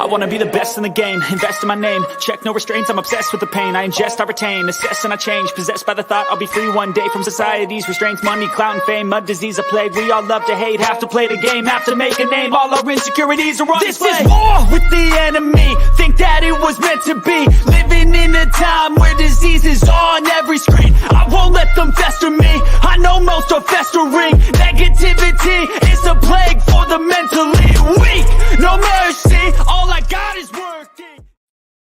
wanna be the best in the game, invest in my name, check no restraints, I'm obsessed with the pain. I ingest, I retain, assess and I change, possessed by the thought I'll be free one day from society's restraints. Money, clout and fame, mud, disease, a plague. We all love to hate, have to play the game, have to make a name. All our insecurities are on display. This is war with the enemy, think that it was meant to be. Living in a time where disease is on every screen. I won't let them fester me, I know most are festering. Negativity is a plague for the mentally weak. No mercy, all I got is working.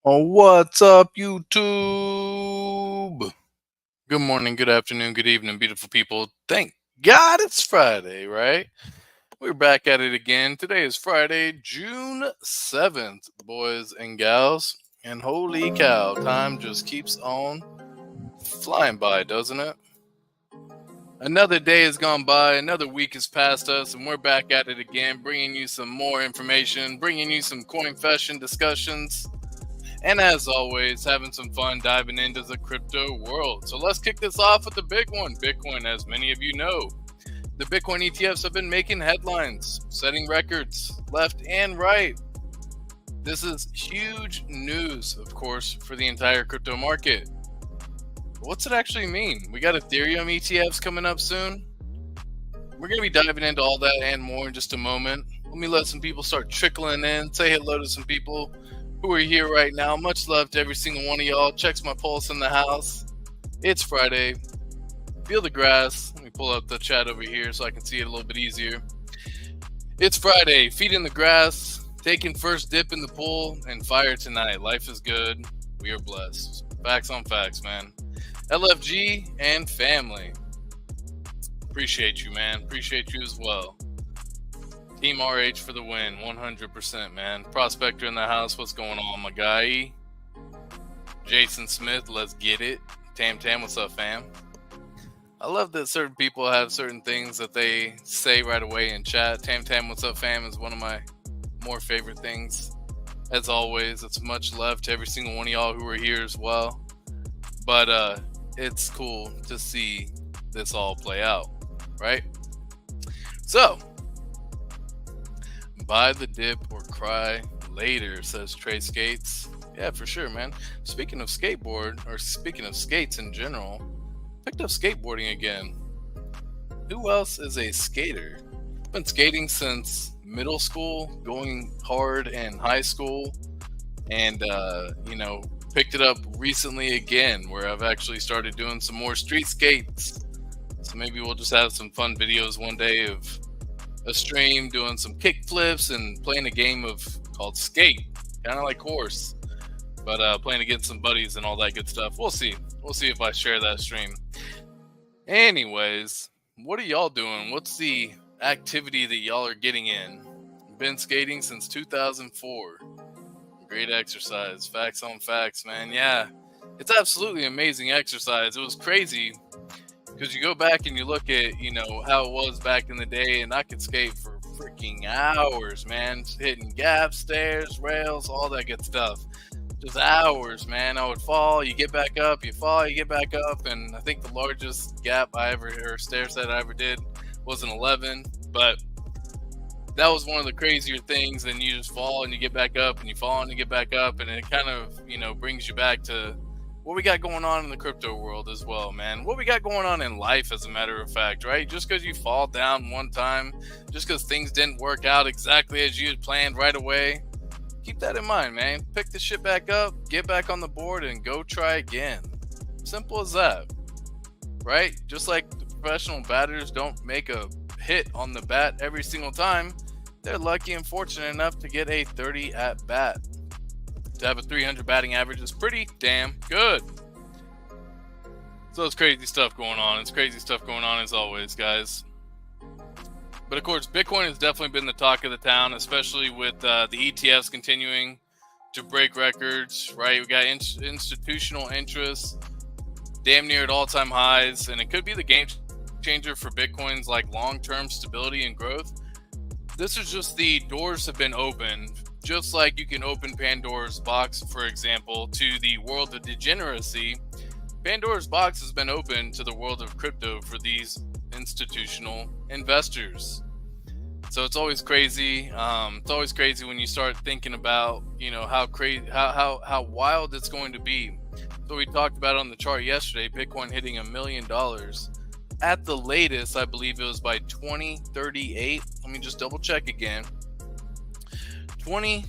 Oh, what's up, YouTube? Good morning, good afternoon, good evening, beautiful people. Thank God it's Friday, right? We're back at it again. Today is Friday, June 7th, boys and gals. And holy cow, time just keeps on flying by, doesn't it? Another day has gone by, another week has passed us, and we're back at it again, bringing you some more information, bringing you some Coinfession discussions, and as always, having some fun diving into the crypto world. So let's kick this off with the big one, Bitcoin. As many of you know, the Bitcoin ETFs have been making headlines, setting records left and right. This is huge news, of course, for the entire crypto market. What's it actually mean? We got Ethereum ETFs coming up soon. We're going to be diving into all that and more in just a moment. Let me let some people start trickling in. Say hello to some people who are here right now. Much love to every single one of y'all. Checks my pulse in the house. It's Friday. Feel the grass. Let me pull up the chat over here so I can see it a little bit easier. It's Friday. Feet in the grass. Taking first dip in the pool and fire tonight. Life is good. We are blessed. Facts on facts, man. LFG and family. Appreciate you, man. Appreciate you as well. Team RH for the win. 100%, man. Prospector in the house. What's going on, my guy? Jason Smith, let's get it. Tam, what's up, fam? I love that certain people have certain things that they say right away in chat. Tam, what's up, fam, is one of my more favorite things. As always, it's much love to every single one of y'all who are here as well. But it's cool to see this all play out, right? So, buy the dip or cry later, says Trey Skates. Yeah, for sure, man. Speaking of skateboard, or speaking of skates in general, picked up skateboarding again. Who else is a skater? Been skating since middle school, going hard in high school, and picked it up recently again, where I've actually started doing some more street skates. So maybe we'll just have some fun videos one day of a stream doing some kick flips and playing a game called Skate, kind of like horse, but playing against some buddies and all that good stuff. We'll see if I share that stream. Anyways, what are y'all doing? What's the activity that y'all are getting in? Been skating since 2004. Great exercise. Facts on facts, man. Yeah, it's absolutely amazing exercise. It was crazy because you go back and you look at, how it was back in the day, and I could skate for freaking hours, man. Hitting gaps, stairs, rails, all that good stuff. Just hours, man. I would fall, you get back up, you fall, you get back up, and I think the largest gap or stair set I ever did was an 11, but that was one of the crazier things. And you just fall and you get back up, and you fall and you get back up, and it kind of, brings you back to what we got going on in the crypto world as well, man. What we got going on in life, as a matter of fact, right? Just because you fall down one time, just because things didn't work out exactly as you had planned right away, keep that in mind, man. Pick the shit back up, get back on the board, and go try again. Simple as that, right? Just like the professional batters don't make a hit on the bat every single time, they're lucky and fortunate enough to get a 30 at bat. To have a 300 batting average is pretty damn good. So it's crazy stuff going on. It's crazy stuff going on as always, guys. But of course, Bitcoin has definitely been the talk of the town, especially with the ETFs continuing to break records, right? We got institutional interest damn near at all-time highs, and it could be the game changer for Bitcoin's long-term stability and growth. This is just the doors have been opened, just like you can open Pandora's box, for example, to the world of degeneracy. Pandora's box has been opened to the world of crypto for these institutional investors. So it's always crazy. It's always crazy when you start thinking about, how crazy, how wild it's going to be. So we talked about it on the chart yesterday, Bitcoin hitting $1 million. At the latest, I believe it was by 2038. Let me just double check again. We'll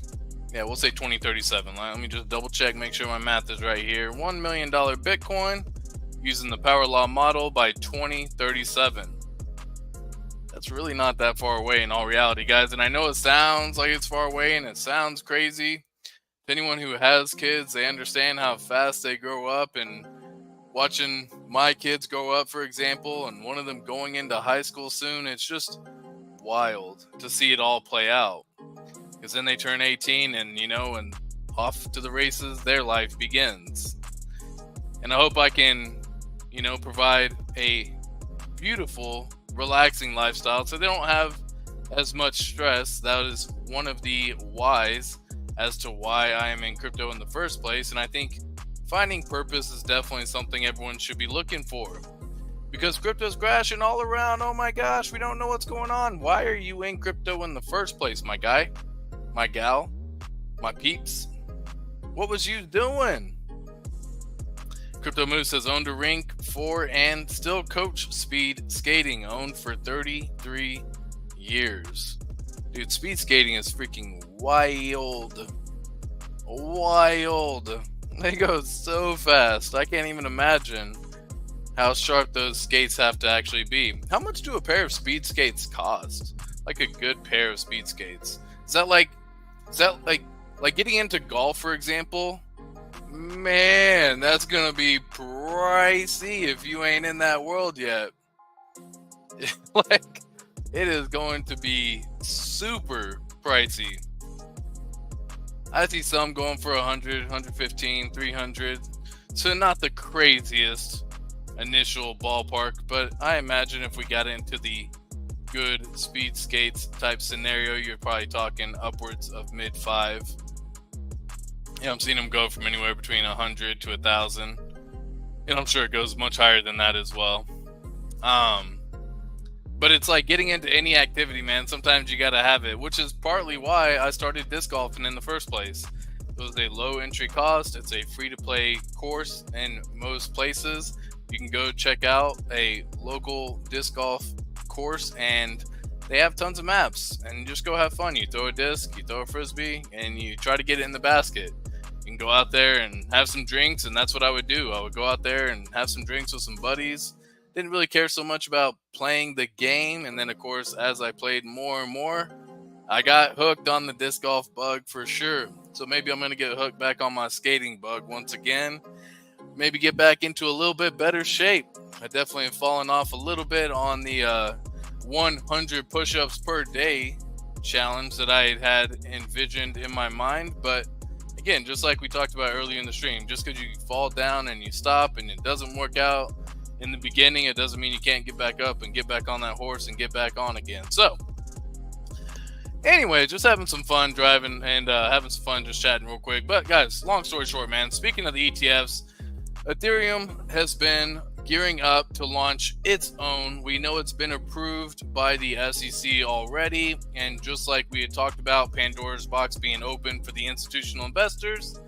say 2037. Let me just double check, make sure my math is right here. $1 million Bitcoin using the power law model by 2037. That's really not that far away in all reality, guys. And I know it sounds like it's far away and it sounds crazy. Anyone who has kids, they understand how fast they grow up, and watching my kids grow up, for example, and one of them going into high school soon, it's just wild to see it all play out. Because then they turn 18 and off to the races, their life begins. And I hope I can, provide a beautiful, relaxing lifestyle so they don't have as much stress. That is one of the whys as to why I am in crypto in the first place. And I think finding purpose is definitely something everyone should be looking for, because crypto's crashing all around. Oh my gosh, we don't know what's going on. Why are you in crypto in the first place, my guy, my gal, my peeps? What was you doing? Crypto Moose says owned a rink for and still coach speed skating, owned for 33 years. Dude, speed skating is freaking wild. Wild. They go so fast. I can't even imagine how sharp those skates have to actually be. How much do a pair of speed skates cost? Like a good pair of speed skates. Is that like getting into golf, for example? Man, that's gonna be pricey if you ain't in that world yet. It is going to be super pricey. I see some going for 100, 115, 300. So not the craziest initial ballpark, but I imagine if we got into the good speed skates type scenario, you're probably talking upwards of mid 5. I'm seeing them go from anywhere between 100 to 1,000. And I'm sure it goes much higher than that as well. But it's like getting into any activity, man. Sometimes you got to have it, which is partly why I started disc golfing in the first place. It was a low entry cost. It's a free to play course in most places. You can go check out a local disc golf course, and they have tons of maps, and you just go have fun. You throw a disc, you throw a frisbee, and you try to get it in the basket. You can go out there and have some drinks, and that's what I would do. I would go out there and have some drinks with some buddies. Didn't really care so much about playing the game. And then, of course, as I played more and more, I got hooked on the disc golf bug for sure. So maybe I'm going to get hooked back on my skating bug once again. Maybe get back into a little bit better shape. I definitely have fallen off a little bit on the 100 push-ups per day challenge that I had envisioned in my mind. But again, just like we talked about earlier in the stream, just because you fall down and you stop and it doesn't work out in the beginning, it doesn't mean you can't get back up and get back on that horse and get back on again. So anyway, just having some fun driving and having some fun just chatting real quick. But guys, long story short, man, speaking of the ETFs, Ethereum has been gearing up to launch its own. We know it's been approved by the SEC already. And just like we had talked about, Pandora's box being open for the institutional investors.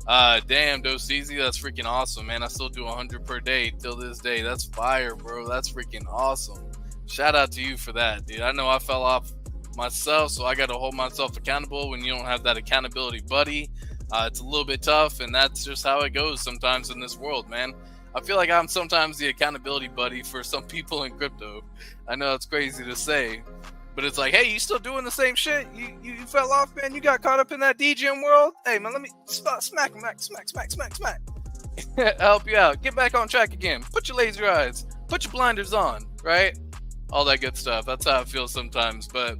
Damn, Dosizi, that's freaking awesome, man. I still do 100 per day till this day. That's fire, bro. That's freaking awesome. Shout out to you for that, dude. I know I fell off myself, so I got to hold myself accountable when you don't have that accountability buddy. It's a little bit tough, and that's just how it goes sometimes in this world, man. I feel like I'm sometimes the accountability buddy for some people in crypto. I know it's crazy to say, but it's like, hey, you still doing the same shit? You fell off, man? You got caught up in that DGM world? Hey, man, let me smack. Help you out. Get back on track again. Put your laser eyes. Put your blinders on, right? All that good stuff. That's how it feels sometimes, but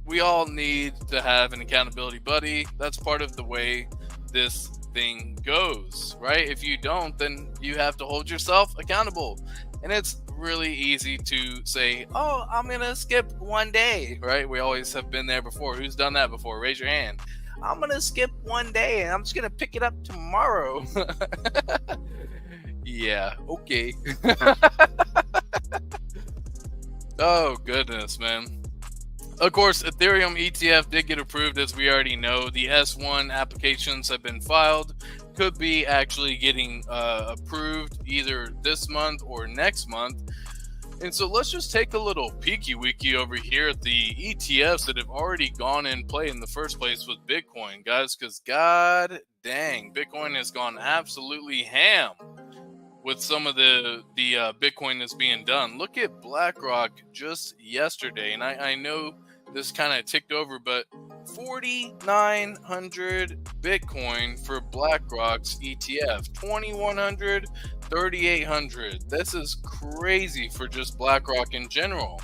we all need to have an accountability buddy. That's part of the way this thing goes, right? If you don't, then you have to hold yourself accountable. And it's really easy to say, oh, I'm gonna skip one day, right? We always have been there before. Who's done that before? Raise your hand. I'm gonna skip one day and I'm just gonna pick it up tomorrow. Yeah, okay. Oh goodness, man. Of course, Ethereum ETF did get approved, as we already know. The S1 applications have been filed. Could be actually getting approved either this month or next month. And so let's just take a little peeky weeky over here at the ETFs that have already gone in play in the first place with Bitcoin, guys, because god dang, Bitcoin has gone absolutely ham with some of the Bitcoin that's being done. Look at BlackRock just yesterday, and I know this kind of ticked over, but 4,900 Bitcoin for BlackRock's ETF, 2,100, 3,800. This is crazy for just BlackRock in general.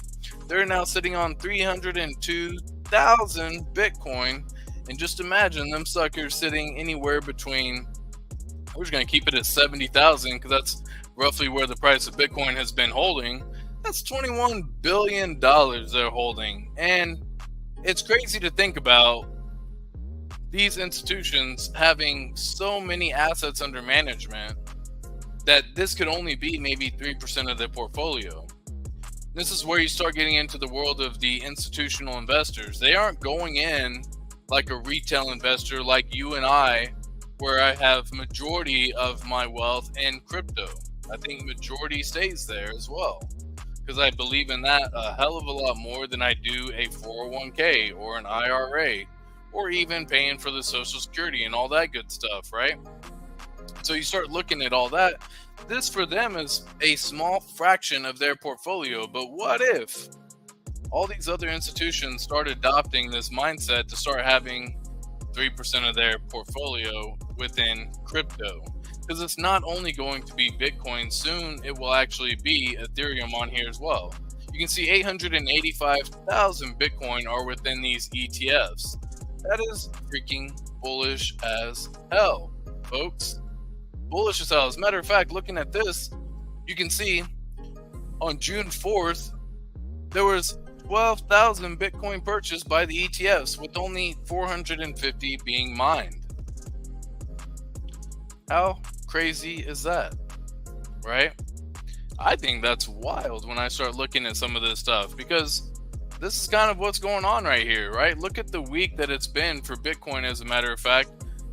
They're now sitting on 302,000 Bitcoin, and just imagine them suckers sitting anywhere between, we're just going to keep it at 70,000 because that's roughly where the price of Bitcoin has been holding. That's $21 billion they're holding. And it's crazy to think about these institutions having so many assets under management that this could only be maybe 3% of their portfolio. This is where you start getting into the world of the institutional investors. They aren't going in like a retail investor like you and I, where I have majority of my wealth in crypto. I think majority stays there as well, because I believe in that a hell of a lot more than I do a 401k or an IRA, or even paying for the Social Security and all that good stuff, right? So you start looking at all that. This for them is a small fraction of their portfolio, but what if all these other institutions start adopting this mindset to start having 3% of their portfolio within crypto? Because it's not only going to be Bitcoin, soon it will actually be Ethereum on here as well. You can see 885,000 Bitcoin are within these ETFs. That is freaking bullish as hell, folks. Bullish as hell. As a matter of fact, looking at this, you can see on June 4th, there was 12,000 Bitcoin purchased by the ETFs, with only 450 being mined. How crazy is that, right? I think that's wild when I start looking at some of this stuff, because this is kind of what's going on right here, right? Look at the week that it's been for Bitcoin, as a matter of fact,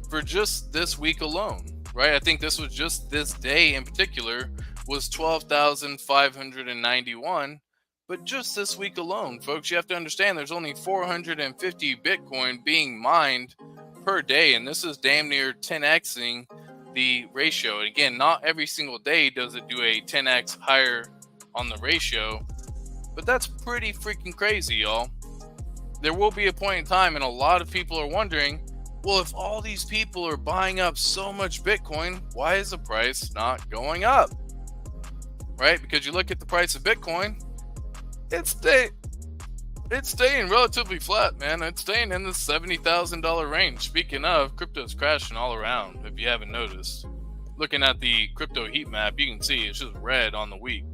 for just this week alone, right? I think this was just this day in particular was 12,591. But just this week alone, folks, you have to understand there's only 450 Bitcoin being mined per day. And this is damn near 10xing the ratio. And again, not every single day does it do a 10x higher on the ratio, but that's pretty freaking crazy, y'all. There will be a point in time, and a lot of people are wondering, well, if all these people are buying up so much Bitcoin, why is the price not going up? Right? Because you look at the price of Bitcoin, it's staying relatively flat, man. It's staying in the $70,000 range. Speaking of, crypto's crashing all around, if you haven't noticed. Looking at the crypto heat map, you can see it's just red on the week.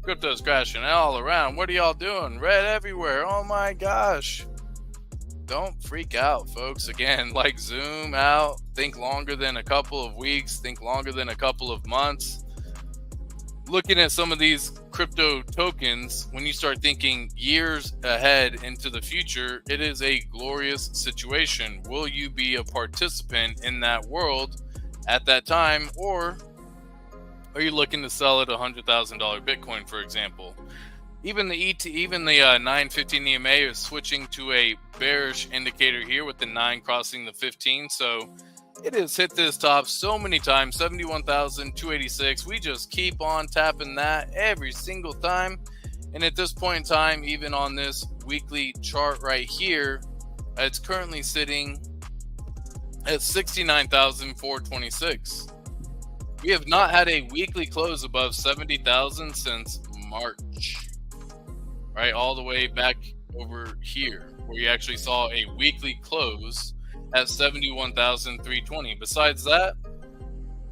Crypto's crashing all around. What are y'all doing? Red everywhere. Oh my gosh. Don't freak out, folks. Again, like, zoom out. Think longer than a couple of weeks. Think longer than a couple of months. Looking at some of these crypto tokens, when you start thinking years ahead into the future, it is a glorious situation. Will you be a participant in that world at that time, or are you looking to sell at $100,000 Bitcoin, for example? Even the 915 EMA is switching to a bearish indicator here, with the 9 crossing the 15. So it has hit this top so many times, 71,286. We just keep on tapping that every single time. And at this point in time, even on this weekly chart right here, it's currently sitting at 69,426. We have not had a weekly close above 70,000 since March, right? All the way back over here, where you actually saw a weekly close at 71,320. Besides that,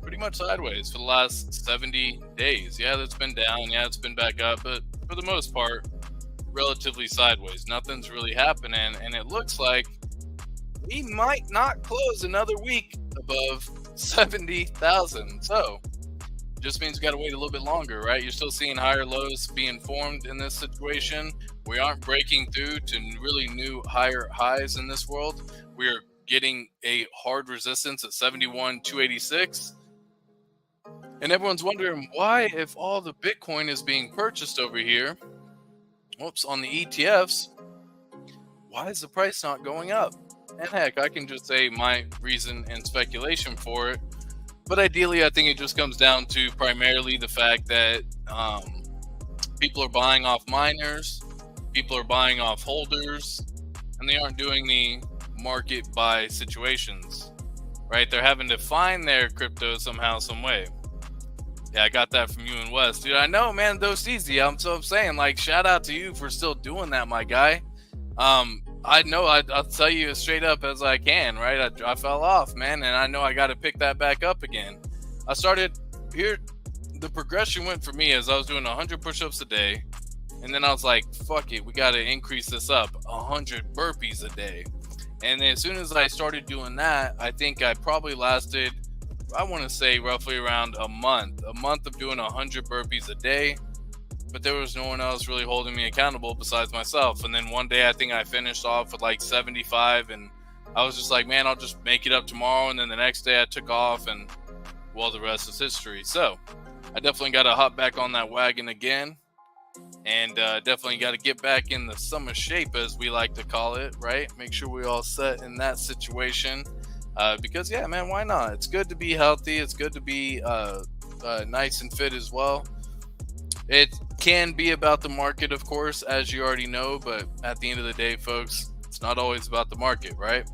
pretty much sideways for the last 70 days. Yeah, that's been down. Yeah, it's been back up, but for the most part, relatively sideways. Nothing's really happening, and it looks like we might not close another week above 70,000. So just means we got to wait a little bit longer, right? You're still seeing higher lows being formed in this situation. We aren't breaking through to really new higher highs in this world. We're getting a hard resistance at 71,286. And everyone's wondering why, if all the Bitcoin is being purchased over here, on the ETFs, why is the price not going up? And heck, I can just say my reason and speculation for it. But ideally, I think it just comes down to primarily the fact that people are buying off miners, people are buying off holders, and they aren't doing the market buy situations, right? They're having to find their crypto somehow, some way. Yeah, I got that from you and Wes. Dude, I know, man, those easy. I'm saying, like, shout out to you for still doing that, my guy. I know I'll tell you as straight up as I can, right? I fell off, man, and I know I got to pick that back up again. I started here. The progression went for me as I was doing 100 push-ups a day, and then I was like, fuck it, we got to increase this up, 100 burpees a day. And then as soon as I started doing that, I think I probably lasted, I want to say roughly around a month of doing 100 burpees a day. But there was no one else really holding me accountable besides myself. And then one day I think I finished off with like 75, and I was just like, man, I'll just make it up tomorrow. And then the next day I took off, and well, the rest is history. So I definitely got to hop back on that wagon again, and definitely got to get back in the summer shape, as we like to call it, right? Make sure we all set in that situation, because yeah, man, why not? It's good to be healthy. It's good to be nice and fit as well. It can be about the market, of course, as you already know, but at the end of the day, folks, it's not always about the market, right?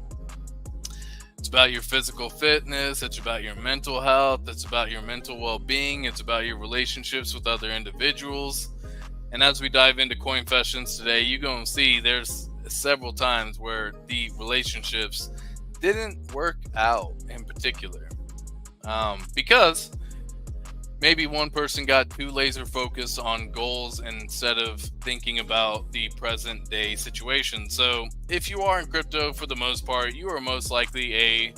It's about your physical fitness. It's about your mental health. It's about your mental well-being. It's about your relationships with other individuals. And as we dive into Coinfessions today, you're going to see there's several times where the relationships didn't work out in particular, because maybe one person got too laser focused on goals instead of thinking about the present day situation. So if you are in crypto, for the most part, you are most likely a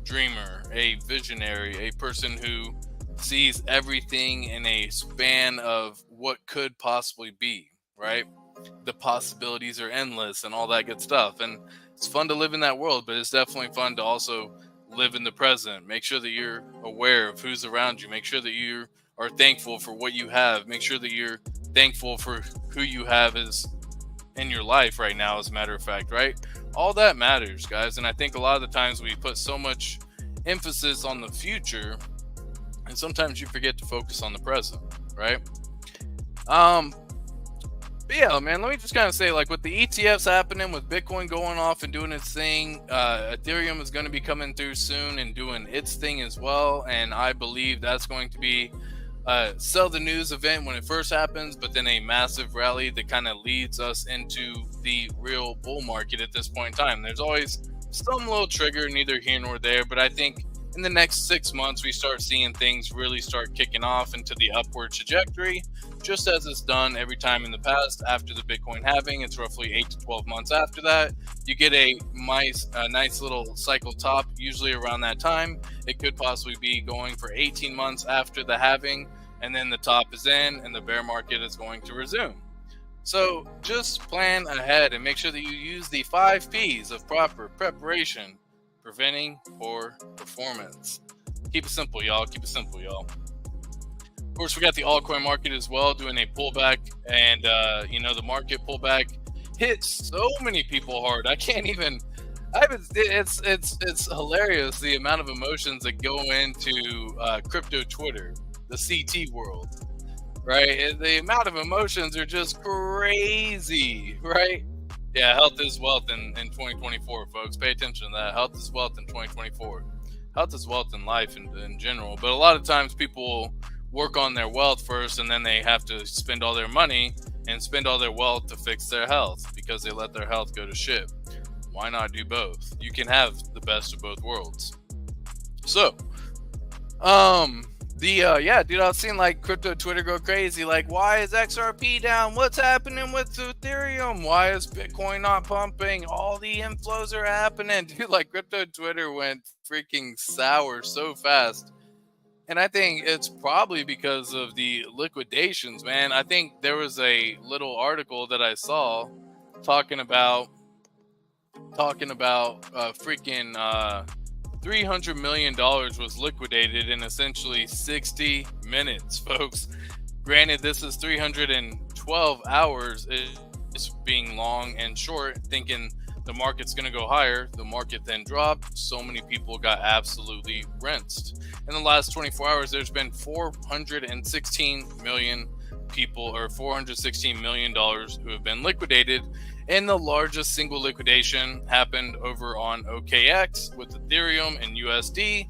dreamer, a visionary, a person who sees everything in a span of what could possibly be, right? The possibilities are endless and all that good stuff. And it's fun to live in that world, but it's definitely fun to also live in the present. Make sure that you're aware of who's around you. Make sure that you are thankful for what you have. Make sure that you're thankful for who you have is in your life right now, as a matter of fact, right? All that matters, guys. And I think a lot of the times we put so much emphasis on the future, and sometimes you forget to focus on the present, right? But yeah, man, let me just kind of say, like, with the ETFs happening, with Bitcoin going off and doing its thing, Ethereum is going to be coming through soon and doing its thing as well. And I believe that's going to be sell the news event when it first happens, but then a massive rally that kind of leads us into the real bull market at this point in time. There's always some little trigger, neither here nor there, but I think in the next 6 months, we start seeing things really start kicking off into the upward trajectory, just as it's done every time in the past after the Bitcoin halving. It's roughly 8 to 12 months after that. You get a nice little cycle top, usually around that time. It could possibly be going for 18 months after the halving, and then the top is in and the bear market is going to resume. So just plan ahead and make sure that you use the 5 P's of proper preparation, preventing poor performance. Keep it simple, y'all. Keep it simple, y'all. Of course, we got the altcoin market as well doing a pullback, and the market pullback hit so many people hard. It's hilarious the amount of emotions that go into crypto Twitter, the CT world, right? The amount of emotions are just crazy, right? Yeah, health is wealth in 2024, folks. Pay attention to that. Health is wealth in 2024. Health is wealth in life in general. But a lot of times people work on their wealth first, and then they have to spend all their money and spend all their wealth to fix their health because they let their health go to shit. Why not do both? You can have the best of both worlds. So, dude, I've seen like crypto Twitter go crazy. Like, why is XRP down? What's happening with Ethereum? Why is Bitcoin not pumping? All the inflows are happening. Dude, like crypto Twitter went freaking sour so fast. And I think it's probably because of the liquidations, man. I think there was a little article that I saw talking about freaking $300 million was liquidated in essentially 60 minutes, folks. Granted, this is 312 hours. It's being long and short, thinking the market's going to go higher. The market then dropped. So many people got absolutely rinsed. In the last 24 hours, there's been 416 million people, or $416 million who have been liquidated. And the largest single liquidation happened over on OKX with Ethereum and USD,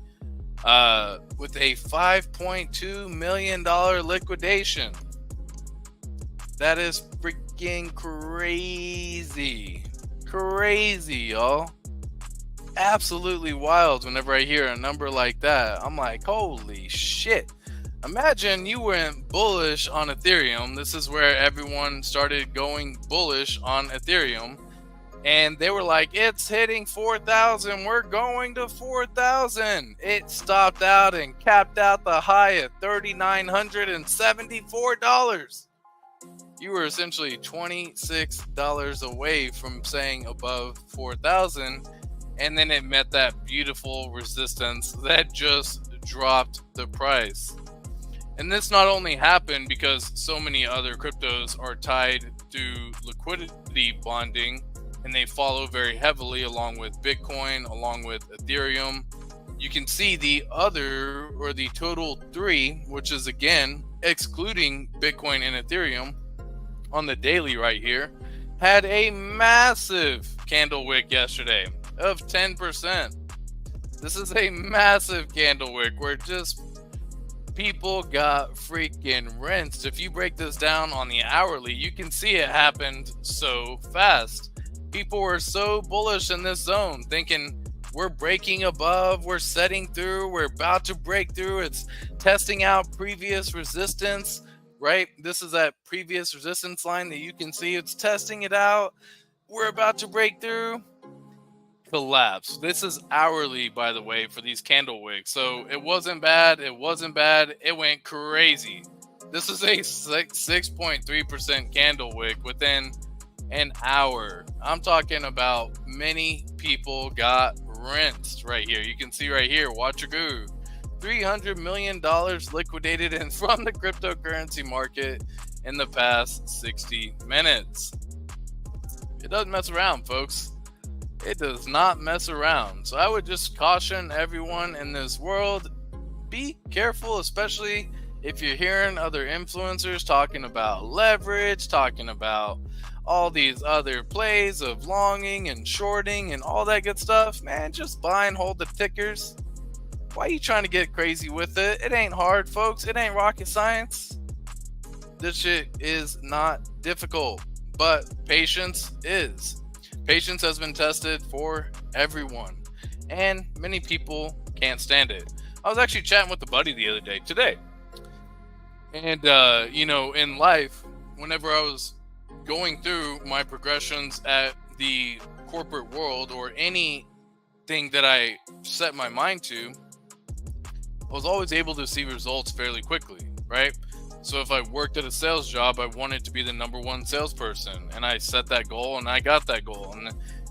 with a $5.2 million liquidation. That is freaking crazy. Crazy, y'all. Absolutely wild whenever I hear a number like that. I'm like, holy shit. Imagine you went bullish on Ethereum. This is where everyone started going bullish on Ethereum. And they were like, it's hitting 4,000. We're going to 4,000. It stopped out and capped out the high at $3,974. You were essentially $26 away from saying above 4,000. And then it met that beautiful resistance that just dropped the price. And this not only happened because so many other cryptos are tied to liquidity bonding, and they follow very heavily along with Bitcoin, along with Ethereum. You can see the other, or the total three, which is again excluding Bitcoin and Ethereum, on the daily right here, had a massive candle wick yesterday of 10%. This is a massive candle wick where just people got freaking rinsed. If you break this down on the hourly, you can see it happened so fast. People were so bullish in this zone, thinking we're breaking above, we're setting through, we're about to break through. It's testing out previous resistance, right? This is that previous resistance line that you can see. It's testing it out. We're about to break through. Collapse. This is hourly, by the way, for these candle wicks. So it wasn't bad. It wasn't bad. It went crazy. This is a 6.3% candle wick within an hour. I'm talking about many people got rinsed right here. You can see right here. Watch your goo. $300 million liquidated in from the cryptocurrency market in the past 60 minutes. It doesn't mess around, folks. It does not mess around. So I would just caution everyone in this world, be careful, especially if you're hearing other influencers talking about leverage, talking about all these other plays of longing and shorting and all that good stuff. Man, just buy and hold the tickers. Why are you trying to get crazy with it? It ain't hard, folks. It ain't rocket science. This shit is not difficult, but patience is. Patience has been tested for everyone, and many people can't stand it. I was actually chatting with a buddy the other day, today. And, in life, whenever I was going through my progressions at the corporate world or anything that I set my mind to, I was always able to see results fairly quickly, right? So if I worked at a sales job, I wanted to be the number one salesperson, and I set that goal and I got that goal,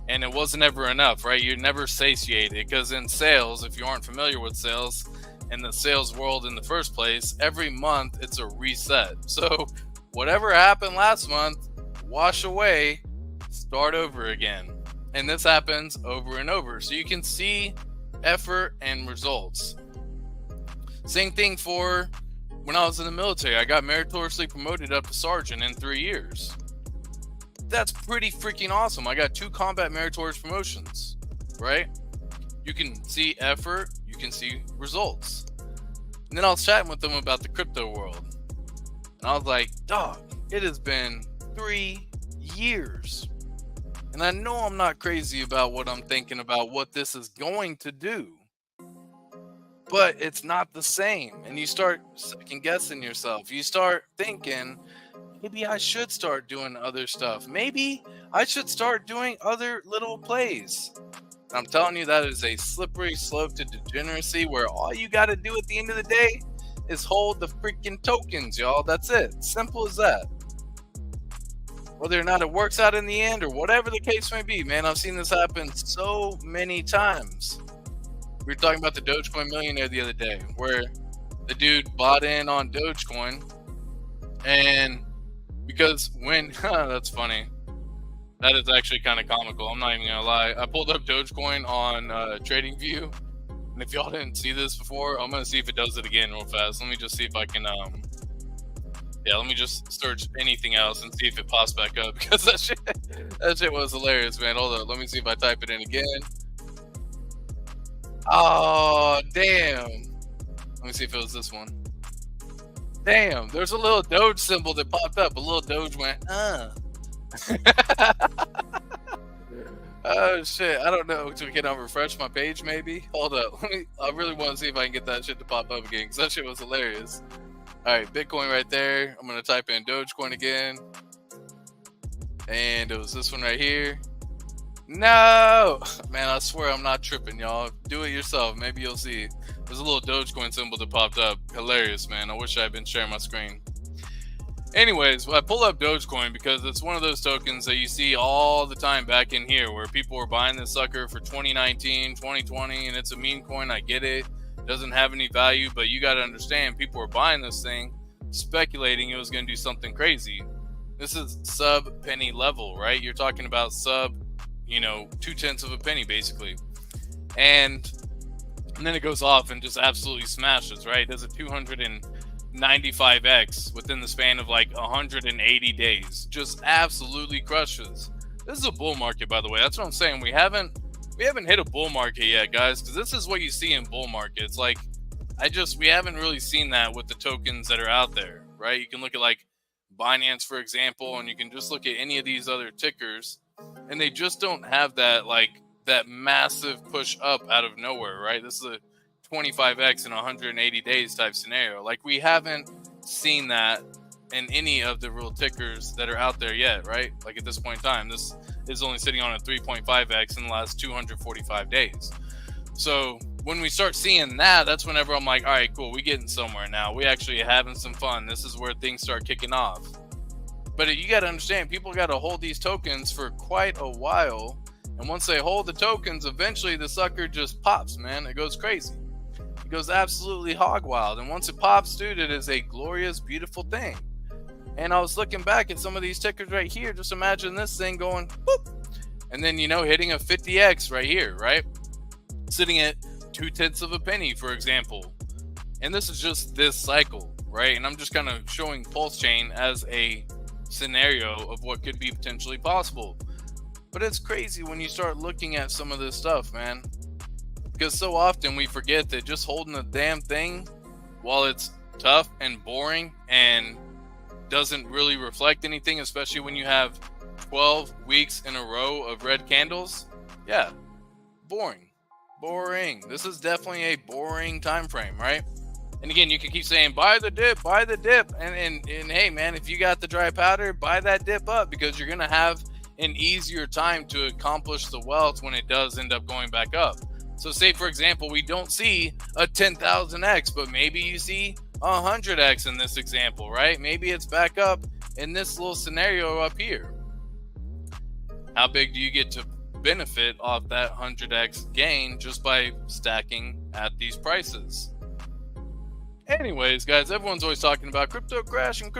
and it wasn't ever enough, right? You're never satiated, because in sales, if you aren't familiar with sales in the sales world in the first place, every month it's a reset. So whatever happened last month, wash away, start over again. And this happens over and over. So you can see effort and results. Same thing for when I was in the military. I got meritoriously promoted up to sergeant in 3 years. That's pretty freaking awesome. I got 2 combat meritorious promotions, right? You can see effort, you can see results. And then I was chatting with them about the crypto world. And I was like, dog, it has been 3 years. And I know I'm not crazy about what I'm thinking about what this is going to do. But it's not the same. And you start second guessing yourself. You start thinking, maybe I should start doing other stuff. Maybe I should start doing other little plays. And I'm telling you, that is a slippery slope to degeneracy where all you got to do at the end of the day is hold the freaking tokens, y'all. That's it. Simple as that. Whether or not it works out in the end or whatever the case may be, man, I've seen this happen so many times. We were talking about the Dogecoin Millionaire the other day, where the dude bought in on Dogecoin, and because when that's funny, that is actually kind of comical. I'm not even gonna lie. I pulled up Dogecoin on TradingView, and if y'all didn't see this before, I'm gonna see if it does it again real fast. Let me just see if I can let me just search anything else and see if it pops back up, because that shit was hilarious, man. Hold up, let me see if I type it in again. Oh, damn. Let me see if it was this one. Damn, there's a little Doge symbol that popped up. A little Doge went, Oh, shit. I don't know. Can I refresh my page, maybe? Hold up. I really want to see if I can get that shit to pop up again, because that shit was hilarious. All right, Bitcoin right there. I'm going to type in Dogecoin again. And it was this one right here. No! Man, I swear I'm not tripping, y'all. Do it yourself. Maybe you'll see. There's a little Dogecoin symbol that popped up. Hilarious, man. I wish I had been sharing my screen. Anyways, I pull up Dogecoin because it's one of those tokens that you see all the time back in here, where people were buying this sucker for 2019, 2020, and it's a meme coin. I get it. Doesn't have any value, but you got to understand, people were buying this thing speculating it was going to do something crazy. This is sub penny level, right? You're talking about sub, 0.2 of a penny basically, and then it goes off and just absolutely smashes, right? It does a 295x within the span of like 180 days. Just absolutely crushes. This is a bull market, by the way. That's what I'm saying. We haven't hit a bull market yet, guys, because this is what you see in bull markets. Like, we haven't really seen that with the tokens that are out there, right? You can look at like Binance, for example, and you can just look at any of these other tickers, and they just don't have that massive push up out of nowhere, right? This is a 25x in 180 days type scenario. Like, we haven't seen that in any of the real tickers that are out there yet, right? Like, at this point in time, this is only sitting on a 3.5x in the last 245 days. So when we start seeing that, that's whenever I'm like, all right, cool, we getting somewhere now. We actually having some fun. This is where things start kicking off. But you got to understand, people got to hold these tokens for quite a while. And once they hold the tokens, eventually the sucker just pops, man. It goes crazy. It goes absolutely hog wild. And once it pops, dude, it is a glorious, beautiful thing. And I was looking back at some of these tickers right here. Just imagine this thing going boop, and then, hitting a 50x right here, right? Sitting at 0.2 of a penny, for example. And this is just this cycle, right? And I'm just kind of showing PulseChain as a scenario of what could be potentially possible. But it's crazy when you start looking at some of this stuff, man. Because so often we forget that just holding a damn thing, while it's tough and boring and doesn't really reflect anything, especially when you have 12 weeks in a row of red candles, yeah, boring. This is definitely a boring time frame, right? And again, you can keep saying, buy the dip. And hey, man, if you got the dry powder, buy that dip up, because you're going to have an easier time to accomplish the wealth when it does end up going back up. So say, for example, we don't see a 10,000x, but maybe you see 100x in this example, right? Maybe it's back up in this little scenario up here. How big do you get to benefit off that 100x gain just by stacking at these prices? Anyways, guys, everyone's always talking about crypto crashing,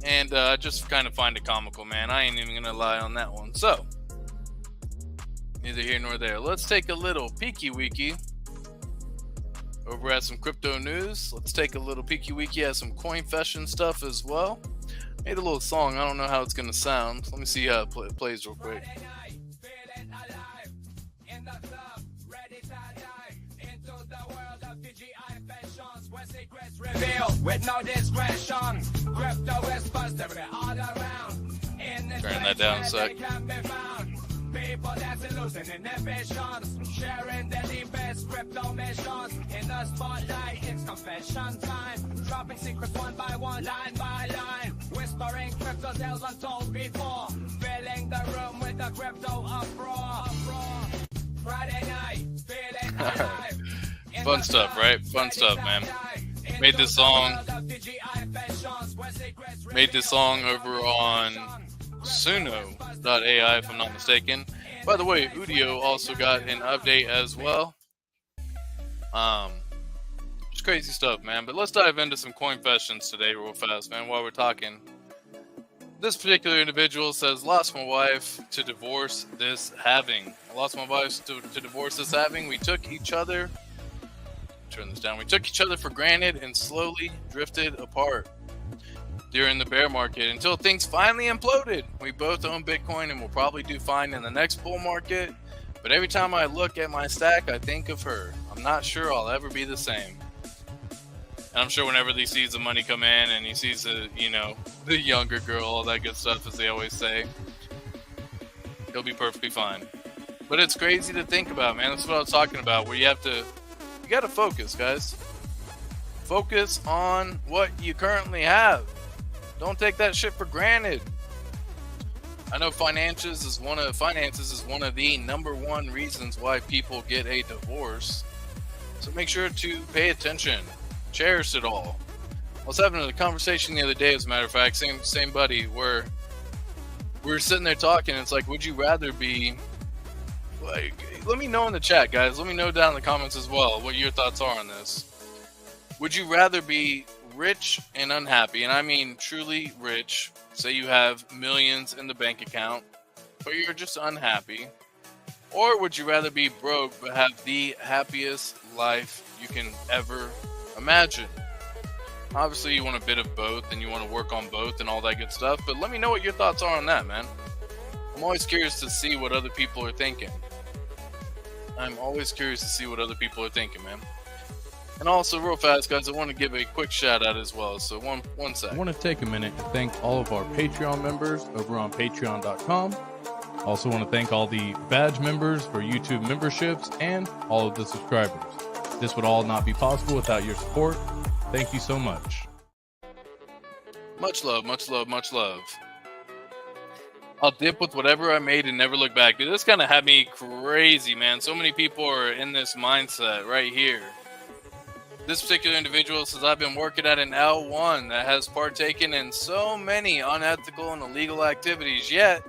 and I just kind of find it comical, man. I ain't even gonna lie on that one. So neither here nor there. Let's take a little peeky weeky over at some crypto news. Let's take a little peeky weeky at some Coinfessions stuff as well. Made a little song. I don't know how it's gonna sound. Let me see how it plays real quick. With no discretion, crypto is supposed to be all around. Turn that down a sec. People that's losing in visions, sharing the deepest crypto missions. In the spotlight, it's confession time. Dropping secrets one by one, line by line. Whispering crypto tales untold before. Filling the room with the crypto uproar. Fun stuff, right? Fun stuff, man. Made this song over on Suno.ai, if I'm not mistaken. By the way, Udio also got an update as well. Just crazy stuff, man. But let's dive into some Coinfessions today real fast, man, while we're talking. This particular individual says, lost my wife to divorce this halving. I lost my wife to divorce this halving. We took each other... Turn this down. We took each other for granted and slowly drifted apart during the bear market until things finally imploded. We both own Bitcoin and will probably do fine in the next bull market. But every time I look at my stack, I think of her. I'm not sure I'll ever be the same. And I'm sure whenever he sees the money come in and he sees the younger girl, all that good stuff, as they always say, he'll be perfectly fine. But it's crazy to think about, man. That's what I was talking about, where you gotta focus, guys. Focus on what you currently have. Don't take that shit for granted. I know finances is one of the number one reasons why people get a divorce. So make sure to pay attention. Cherish it all. I was having a conversation the other day, as a matter of fact, same buddy, where we were sitting there talking. And it's like, would you rather be like? Let me know in the chat, guys. Let me know down in the comments as well what your thoughts are on this. Would you rather be rich and unhappy? And I mean truly rich. Say you have millions in the bank account, but you're just unhappy. Or would you rather be broke but have the happiest life you can ever imagine? Obviously, you want a bit of both and you want to work on both and all that good stuff. But let me know what your thoughts are on that, man. I'm always curious to see what other people are thinking. I'm always curious to see what other people are thinking, man. And also, real fast, guys, I want to give a quick shout out as well. So one sec. I want to take a minute to thank all of our Patreon members over on patreon.com. Also want to thank all the badge members for YouTube memberships and all of the subscribers. This would all not be possible without your support. Thank you so much. Much love, much love, much love. I'll dip with whatever I made and never look back. Dude, this kind of had me crazy, man. So many people are in this mindset right here. This particular individual says, I've been working at an L1 that has partaken in so many unethical and illegal activities, yet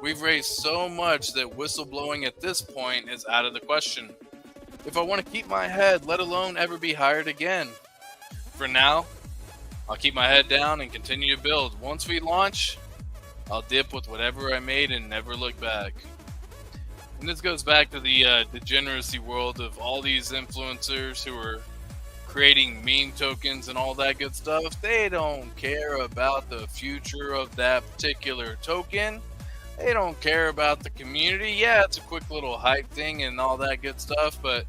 we've raised so much that whistleblowing at this point is out of the question. If I want to keep my head, let alone ever be hired again. For now, I'll keep my head down and continue to build. Once we launch, I'll dip with whatever I made and never look back. And this goes back to the degeneracy world of all these influencers who are creating meme tokens and all that good stuff. They don't care about the future of that particular token. They don't care about the community. Yeah, it's a quick little hype thing and all that good stuff, but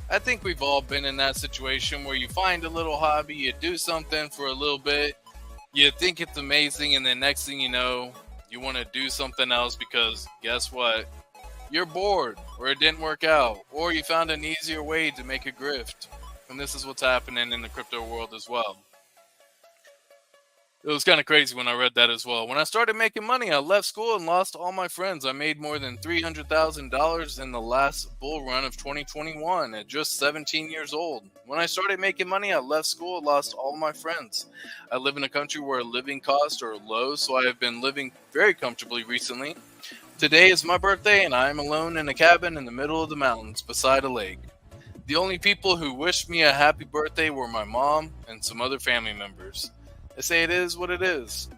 I think we've all been in that situation where you find a little hobby, you do something for a little bit, you think it's amazing, and then next thing you know, you want to do something else because guess what? You're bored, or it didn't work out, or you found an easier way to make a grift. And this is what's happening in the crypto world as well. It was kind of crazy when I read that as well. When I started making money, I left school and lost all my friends. I made more than $300,000 in the last bull run of 2021 at just 17 years old. When I started making money, I left school and lost all my friends. I live in a country where living costs are low, so I have been living very comfortably recently. Today is my birthday, and I am alone in a cabin in the middle of the mountains beside a lake. The only people who wished me a happy birthday were my mom and some other family members. They say it is what it is.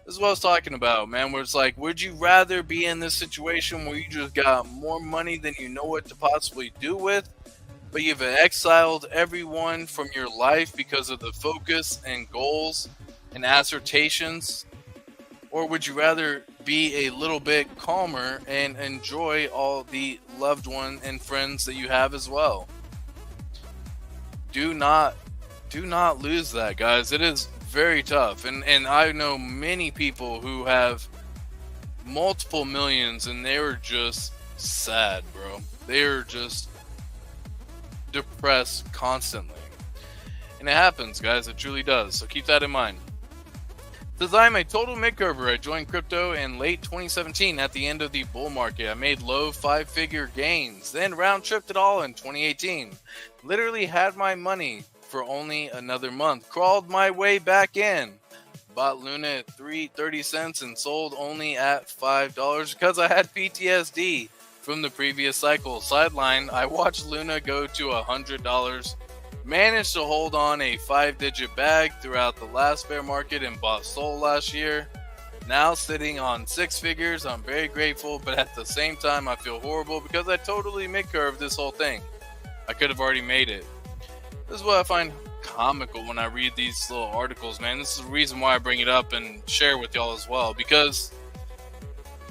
This is what I was talking about, man, where it's like, would you rather be in this situation where you just got more money than you know what to possibly do with, but you've exiled everyone from your life because of the focus and goals and assertions? Or would you rather be a little bit calmer and enjoy all the loved one and friends that you have as well? Do not lose that, guys. It is very tough, and I know many people who have multiple millions and they're just sad, bro. They're just depressed constantly, and it happens, guys. It truly does. So keep that in mind. Says, I'm a total mid-curver. I joined crypto in late 2017 at the end of the bull market. I made low 5-figure gains, then round-tripped it all in 2018. Literally had my money for only another month. Crawled my way back in. Bought Luna at 30 cents and sold only at $5 because I had PTSD from the previous cycle. Sideline, I watched Luna go to $100. Managed to hold on a 5-digit bag throughout the last bear market and bought Sol last year. Now sitting on 6 figures, I'm very grateful, but at the same time I feel horrible because I totally mid-curved this whole thing. I could have already made it. This is what I find comical when I read these little articles, man. This is the reason why I bring it up and share with y'all as well, because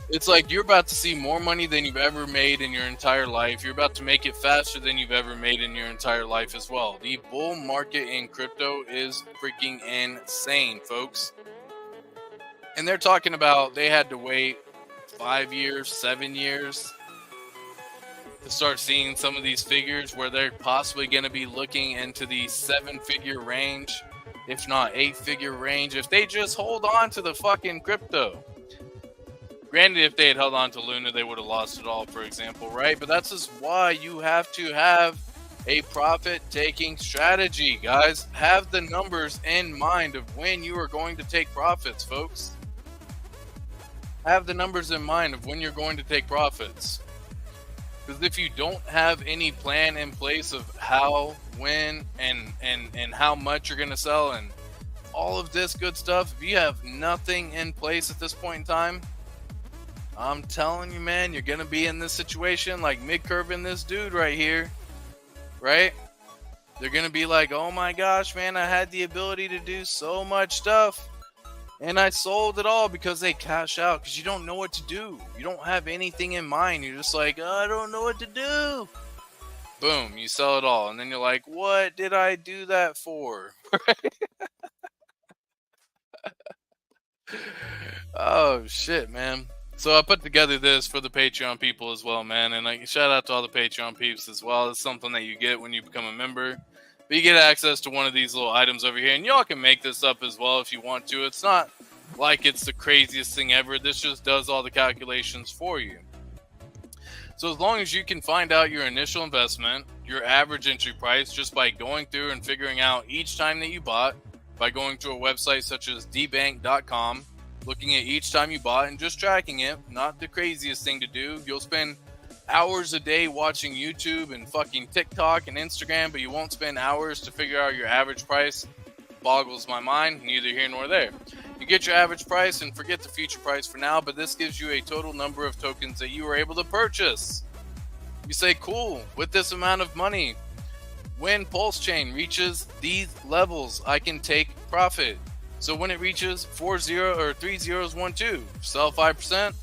it's like you're about to see more money than you've ever made in your entire life. You're about to make it faster than you've ever made in your entire life as well. The bull market in crypto is freaking insane, folks. And they're talking about they had to wait 5 years, 7 years to start seeing some of these figures where they're possibly going to be looking into the 7-figure range, if not 8-figure range, if they just hold on to the fucking crypto. Granted, if they had held on to Luna, they would have lost it all, for example, right? But that's just why you have to have a profit-taking strategy, guys. Have the numbers in mind of when you are going to take profits, folks. Have the numbers in mind of when you're going to take profits. Because if you don't have any plan in place of how, when, and how much you're going to sell and all of this good stuff, if you have nothing in place at this point in time, I'm telling you, man, you're going to be in this situation like mid-curving this dude right here, right? They're going to be like, oh my gosh, man, I had the ability to do so much stuff, and I sold it all because they cash out because you don't know what to do. You don't have anything in mind. You're just like, oh, I don't know what to do. Boom, you sell it all, and then you're like, what did I do that for? Oh, shit, man. So I put together this for the Patreon people as well, man. And like, shout out to all the Patreon peeps as well. It's something that you get when you become a member. But you get access to one of these little items over here. And y'all can make this up as well if you want to. It's not like it's the craziest thing ever. This just does all the calculations for you. So as long as you can find out your initial investment, your average entry price, just by going through and figuring out each time that you bought, by going to a website such as dbank.com, looking at each time you bought and just tracking it, not the craziest thing to do. You'll spend hours a day watching YouTube and fucking TikTok and Instagram, but you won't spend hours to figure out your average price. Boggles my mind, neither here nor there. You get your average price and forget the future price for now, but this gives you a total number of tokens that you were able to purchase. You say, cool, with this amount of money, when PulseChain reaches these levels, I can take profit. So when it reaches 40 or 3012, sell 5%,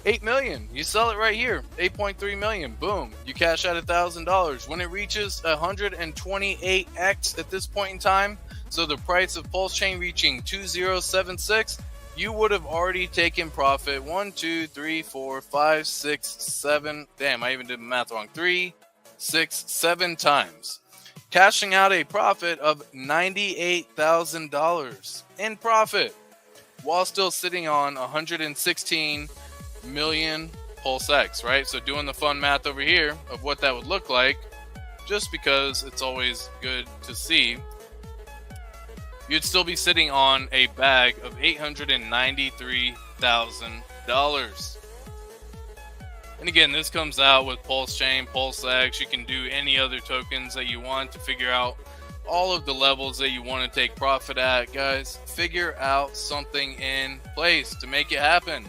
8 million. You sell it right here, 8.3 million. Boom, you cash out $1,000. When it reaches 128x at this point in time, so the price of PulseChain reaching 2076, you would have already taken profit 1, 2, 3, 4, 5, 6, 7. Damn, I even did the math wrong. 3, 6, 7 times. Cashing out a profit of $98,000 in profit while still sitting on 116 million PulseX, right? So doing the fun math over here of what that would look like, just because it's always good to see, you'd still be sitting on a bag of $893,000. And again, this comes out with PulseChain, PulseX. You can do any other tokens that you want to figure out all of the levels that you want to take profit at. Guys, figure out something in place to make it happen.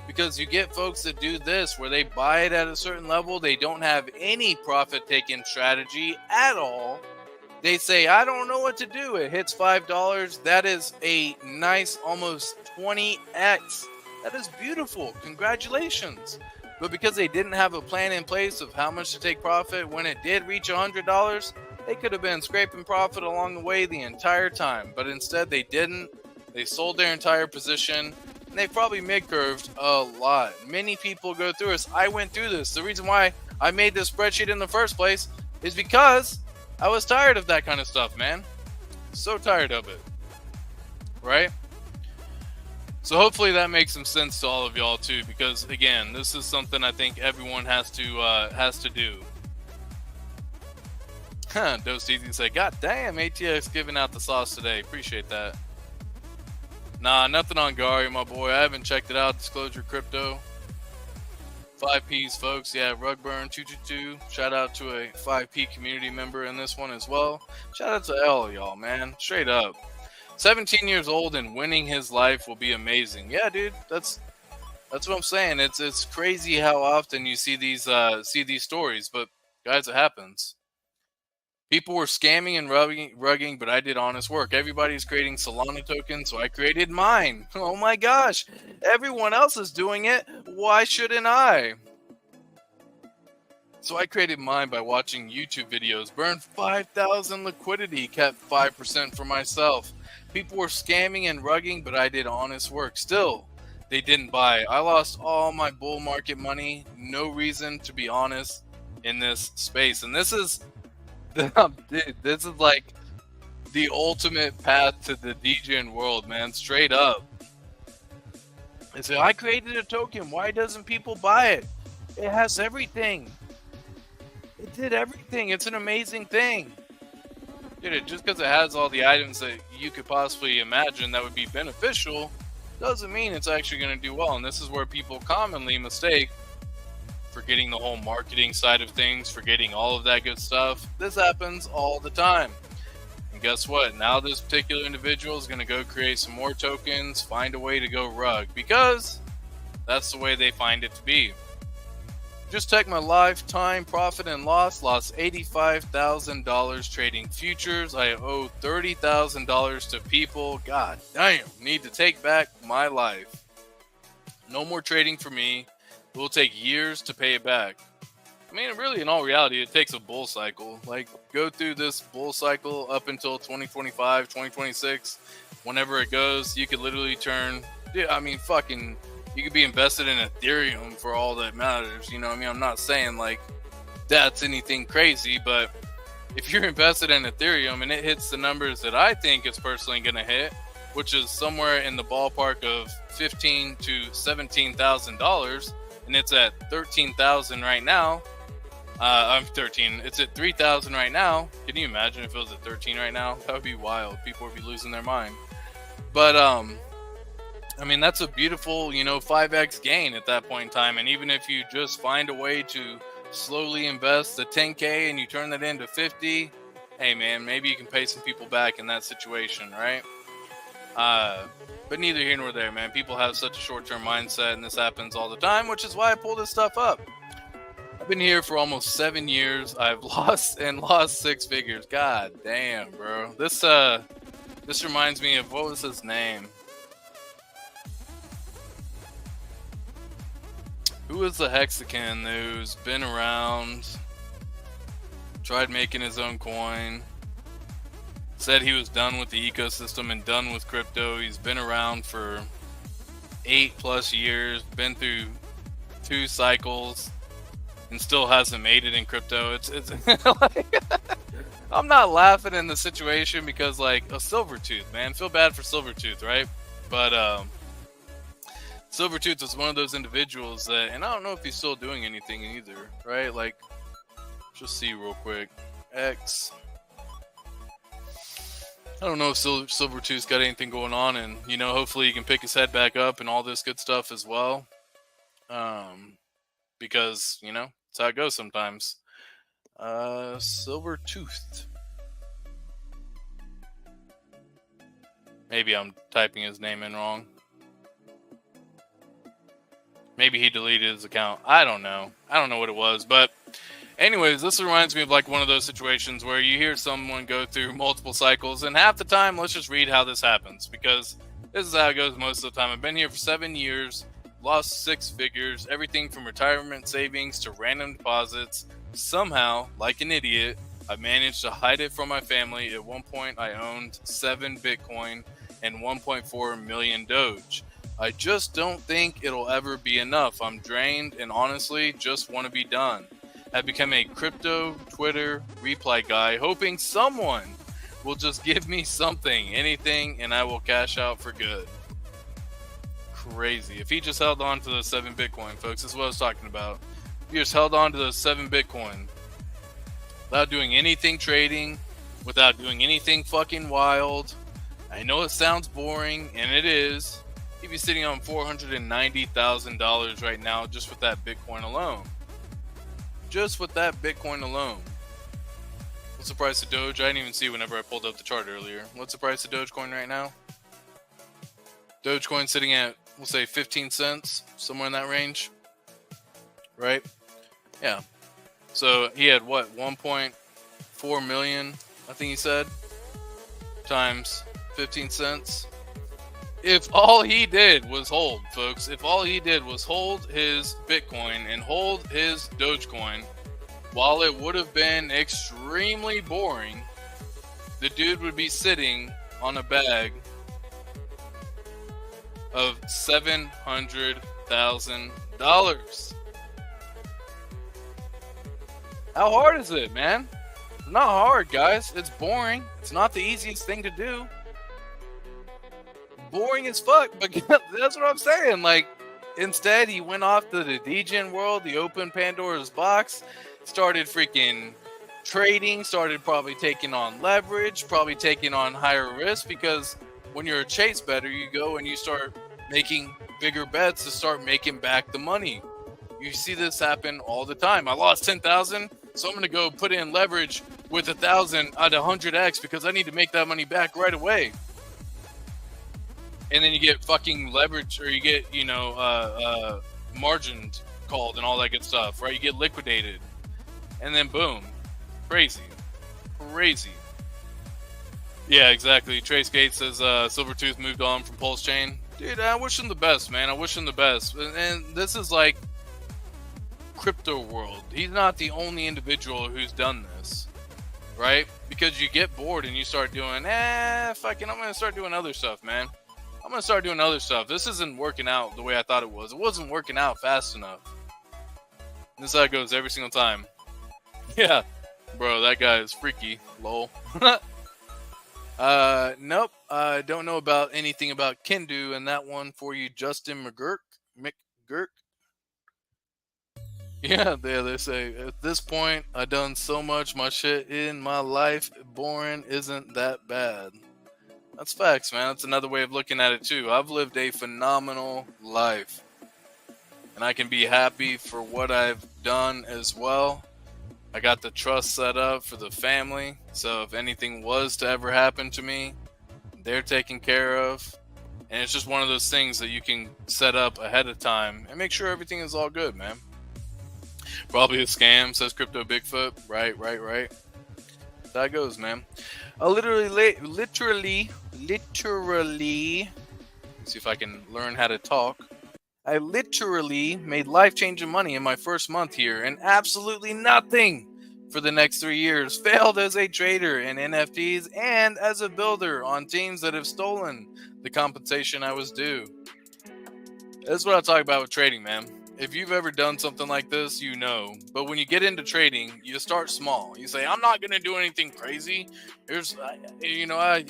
Because you get folks that do this where they buy it at a certain level. They don't have any profit-taking strategy at all. They say, I don't know what to do. It hits $5. That is a nice almost 20x. That is beautiful. Congratulations. But because they didn't have a plan in place of how much to take profit when it did reach $100, they could have been scraping profit along the way the entire time. But instead they didn't. They sold their entire position, and they probably mid-curved a lot. Many people go through this. I went through this. The reason why I made this spreadsheet in the first place is because I was tired of that kind of stuff, man. So tired of it. Right? So hopefully that makes some sense to all of y'all too, because again, this is something I think everyone has to do. Dose Easy say, God damn, ATX giving out the sauce today. Appreciate that. Nah, nothing on Gary, my boy. I haven't checked it out. Disclosure Crypto. 5Ps, folks. Yeah, Rugburn222. Shout out to a 5P community member in this one as well. Shout out to all y'all, man. Straight up. 17 years old and winning his life will be amazing. Yeah, dude. That's what I'm saying. It's crazy how often you see these stories, but guys, it happens. People were scamming and rugging, but I did honest work. Everybody's creating Solana tokens, so I created mine. Oh my gosh. Everyone else is doing it. Why shouldn't I? So I created mine by watching YouTube videos. Burned 5,000 liquidity, kept 5% for myself. People were scamming and rugging, but I did honest work. Still, they didn't buy. I lost all my bull market money. No reason to be honest in this space. And this is... Dude, this is like the ultimate path to the DJing world, man. Straight up. They say, I created a token. Why doesn't people buy it? It has everything. It did everything. It's an amazing thing. Dude, just because it has all the items that you could possibly imagine that would be beneficial doesn't mean it's actually going to do well. And this is where people commonly mistake, forgetting the whole marketing side of things, forgetting all of that good stuff. This happens all the time. And guess what? Now this particular individual is going to go create some more tokens, find a way to go rug, because that's the way they find it to be. Just check my lifetime profit and loss. Lost $85,000 trading futures. I owe $30,000 to people. God damn. Need to take back my life. No more trading for me. It will take years to pay it back. I mean, really, in all reality, it takes a bull cycle. Like, go through this bull cycle up until 2025, 2026. Whenever it goes, you could literally turn... Dude, I mean, fucking... You could be invested in Ethereum for all that matters. You know what I mean? I'm not saying, like, that's anything crazy, but if you're invested in Ethereum and it hits the numbers that I think it's personally going to hit, which is somewhere in the ballpark of $15,000 to $17,000, and it's at 13,000 right now. I'm 13. It's at 3,000 right now. Can you imagine if it was at 13 right now? That would be wild. People would be losing their mind. But I mean, that's a beautiful, 5x gain at that point in time. And even if you just find a way to slowly invest the 10K and you turn that into 50, hey man, maybe you can pay some people back in that situation, right? But neither here nor there, man. People have such a short-term mindset, and this happens all the time, which is why I pull this stuff up. I've been here for almost 7 years. I've lost 6 figures. God damn, bro. This reminds me of, what was his name? Who is the Hexagon who's been around, tried making his own coin, said he was done with the ecosystem and done with crypto. He's been around for 8+ years, been through 2 cycles, and still hasn't made it in crypto. It's like, I'm not laughing in the situation because, like, a Silvertooth, man. Feel bad for Silvertooth, right? But Silvertooth is one of those individuals that, and I don't know if he's still doing anything either, right? Like, just see real quick. X. I don't know if Silvertooth's got anything going on, and hopefully he can pick his head back up and all this good stuff as well. Because it's how it goes sometimes. Silvertooth. Maybe I'm typing his name in wrong. Maybe he deleted his account. I don't know. I don't know what it was, but anyways, this reminds me of like one of those situations where you hear someone go through multiple cycles, and half the time, let's just read how this happens, because this is how it goes most of the time. I've been here for 7 years, lost 6 figures, everything from retirement savings to random deposits. Somehow, like an idiot, I managed to hide it from my family. At one point, I owned 7 Bitcoin and 1.4 million Doge. I just don't think it'll ever be enough. I'm drained and honestly just want to be done. I've become a crypto Twitter reply guy, hoping someone will just give me something, anything, and I will cash out for good. crazy. If he just held on to those 7 Bitcoin, folks, this is what I was talking about. If he just held on to those 7 Bitcoin without doing anything trading, without doing anything fucking wild. I know it sounds boring, and it is. He'd be sitting on $490,000 right now just with that Bitcoin alone. Just with that Bitcoin alone. What's the price of Doge? I didn't even see whenever I pulled up the chart earlier. What's the price of Dogecoin right now? Dogecoin sitting at, we'll say 15 cents, somewhere in that range. Right? Yeah. So he had what, 1.4 million, I think he said, times 15 cents. If all he did was hold, folks, if all he did was hold his Bitcoin and hold his Dogecoin, while it would have been extremely boring, the dude would be sitting on a bag of $700,000. How hard is it, man? It's not hard, guys. It's boring. It's not the easiest thing to do. Boring as fuck, but that's what I'm saying. Like, instead, he went off to the degen world. He opened Pandora's box, started freaking trading, started probably taking on leverage, probably taking on higher risk, because when you're a chase better, you go and you start making bigger bets to start making back the money. You see this happen all the time. I lost 10,000, so I'm going to go put in leverage with 1,000 at 100x because I need to make that money back right away. And then you get fucking leverage, or you get, margined called and all that good stuff, right? You get liquidated. And then boom. Crazy. Yeah, exactly. Trace Gates says Silvertooth moved on from PulseChain. Dude, I wish him the best, man. I wish him the best. And this is like crypto world. He's not the only individual who's done this, right? Because you get bored and you start doing, fucking, I'm going to start doing other stuff, man. I'm going to start doing other stuff. This isn't working out the way I thought it was. It wasn't working out fast enough. This is how it goes every single time. Yeah. Bro, that guy is freaky. Lol. Nope. I don't know about anything about Kendu, and that one for you, Justin McGurk. Yeah, they say, at this point, I done so much my shit in my life, boring isn't that bad. That's facts, man. That's another way of looking at it, too. I've lived a phenomenal life. And I can be happy for what I've done as well. I got the trust set up for the family. So if anything was to ever happen to me, they're taken care of. And it's just one of those things that you can set up ahead of time and make sure everything is all good, man. Probably a scam, says Crypto Bigfoot. Right. That goes, man. I literally, see if I can learn how to talk. I literally made life-changing money in my first month here and absolutely nothing for the next 3 years. Failed as a trader in NFTs and as a builder on teams that have stolen the compensation I was due. That's what I talk about with trading, man. If you've ever done something like this, you know. But when you get into trading, you start small. You say, I'm not going to do anything crazy. Here's, I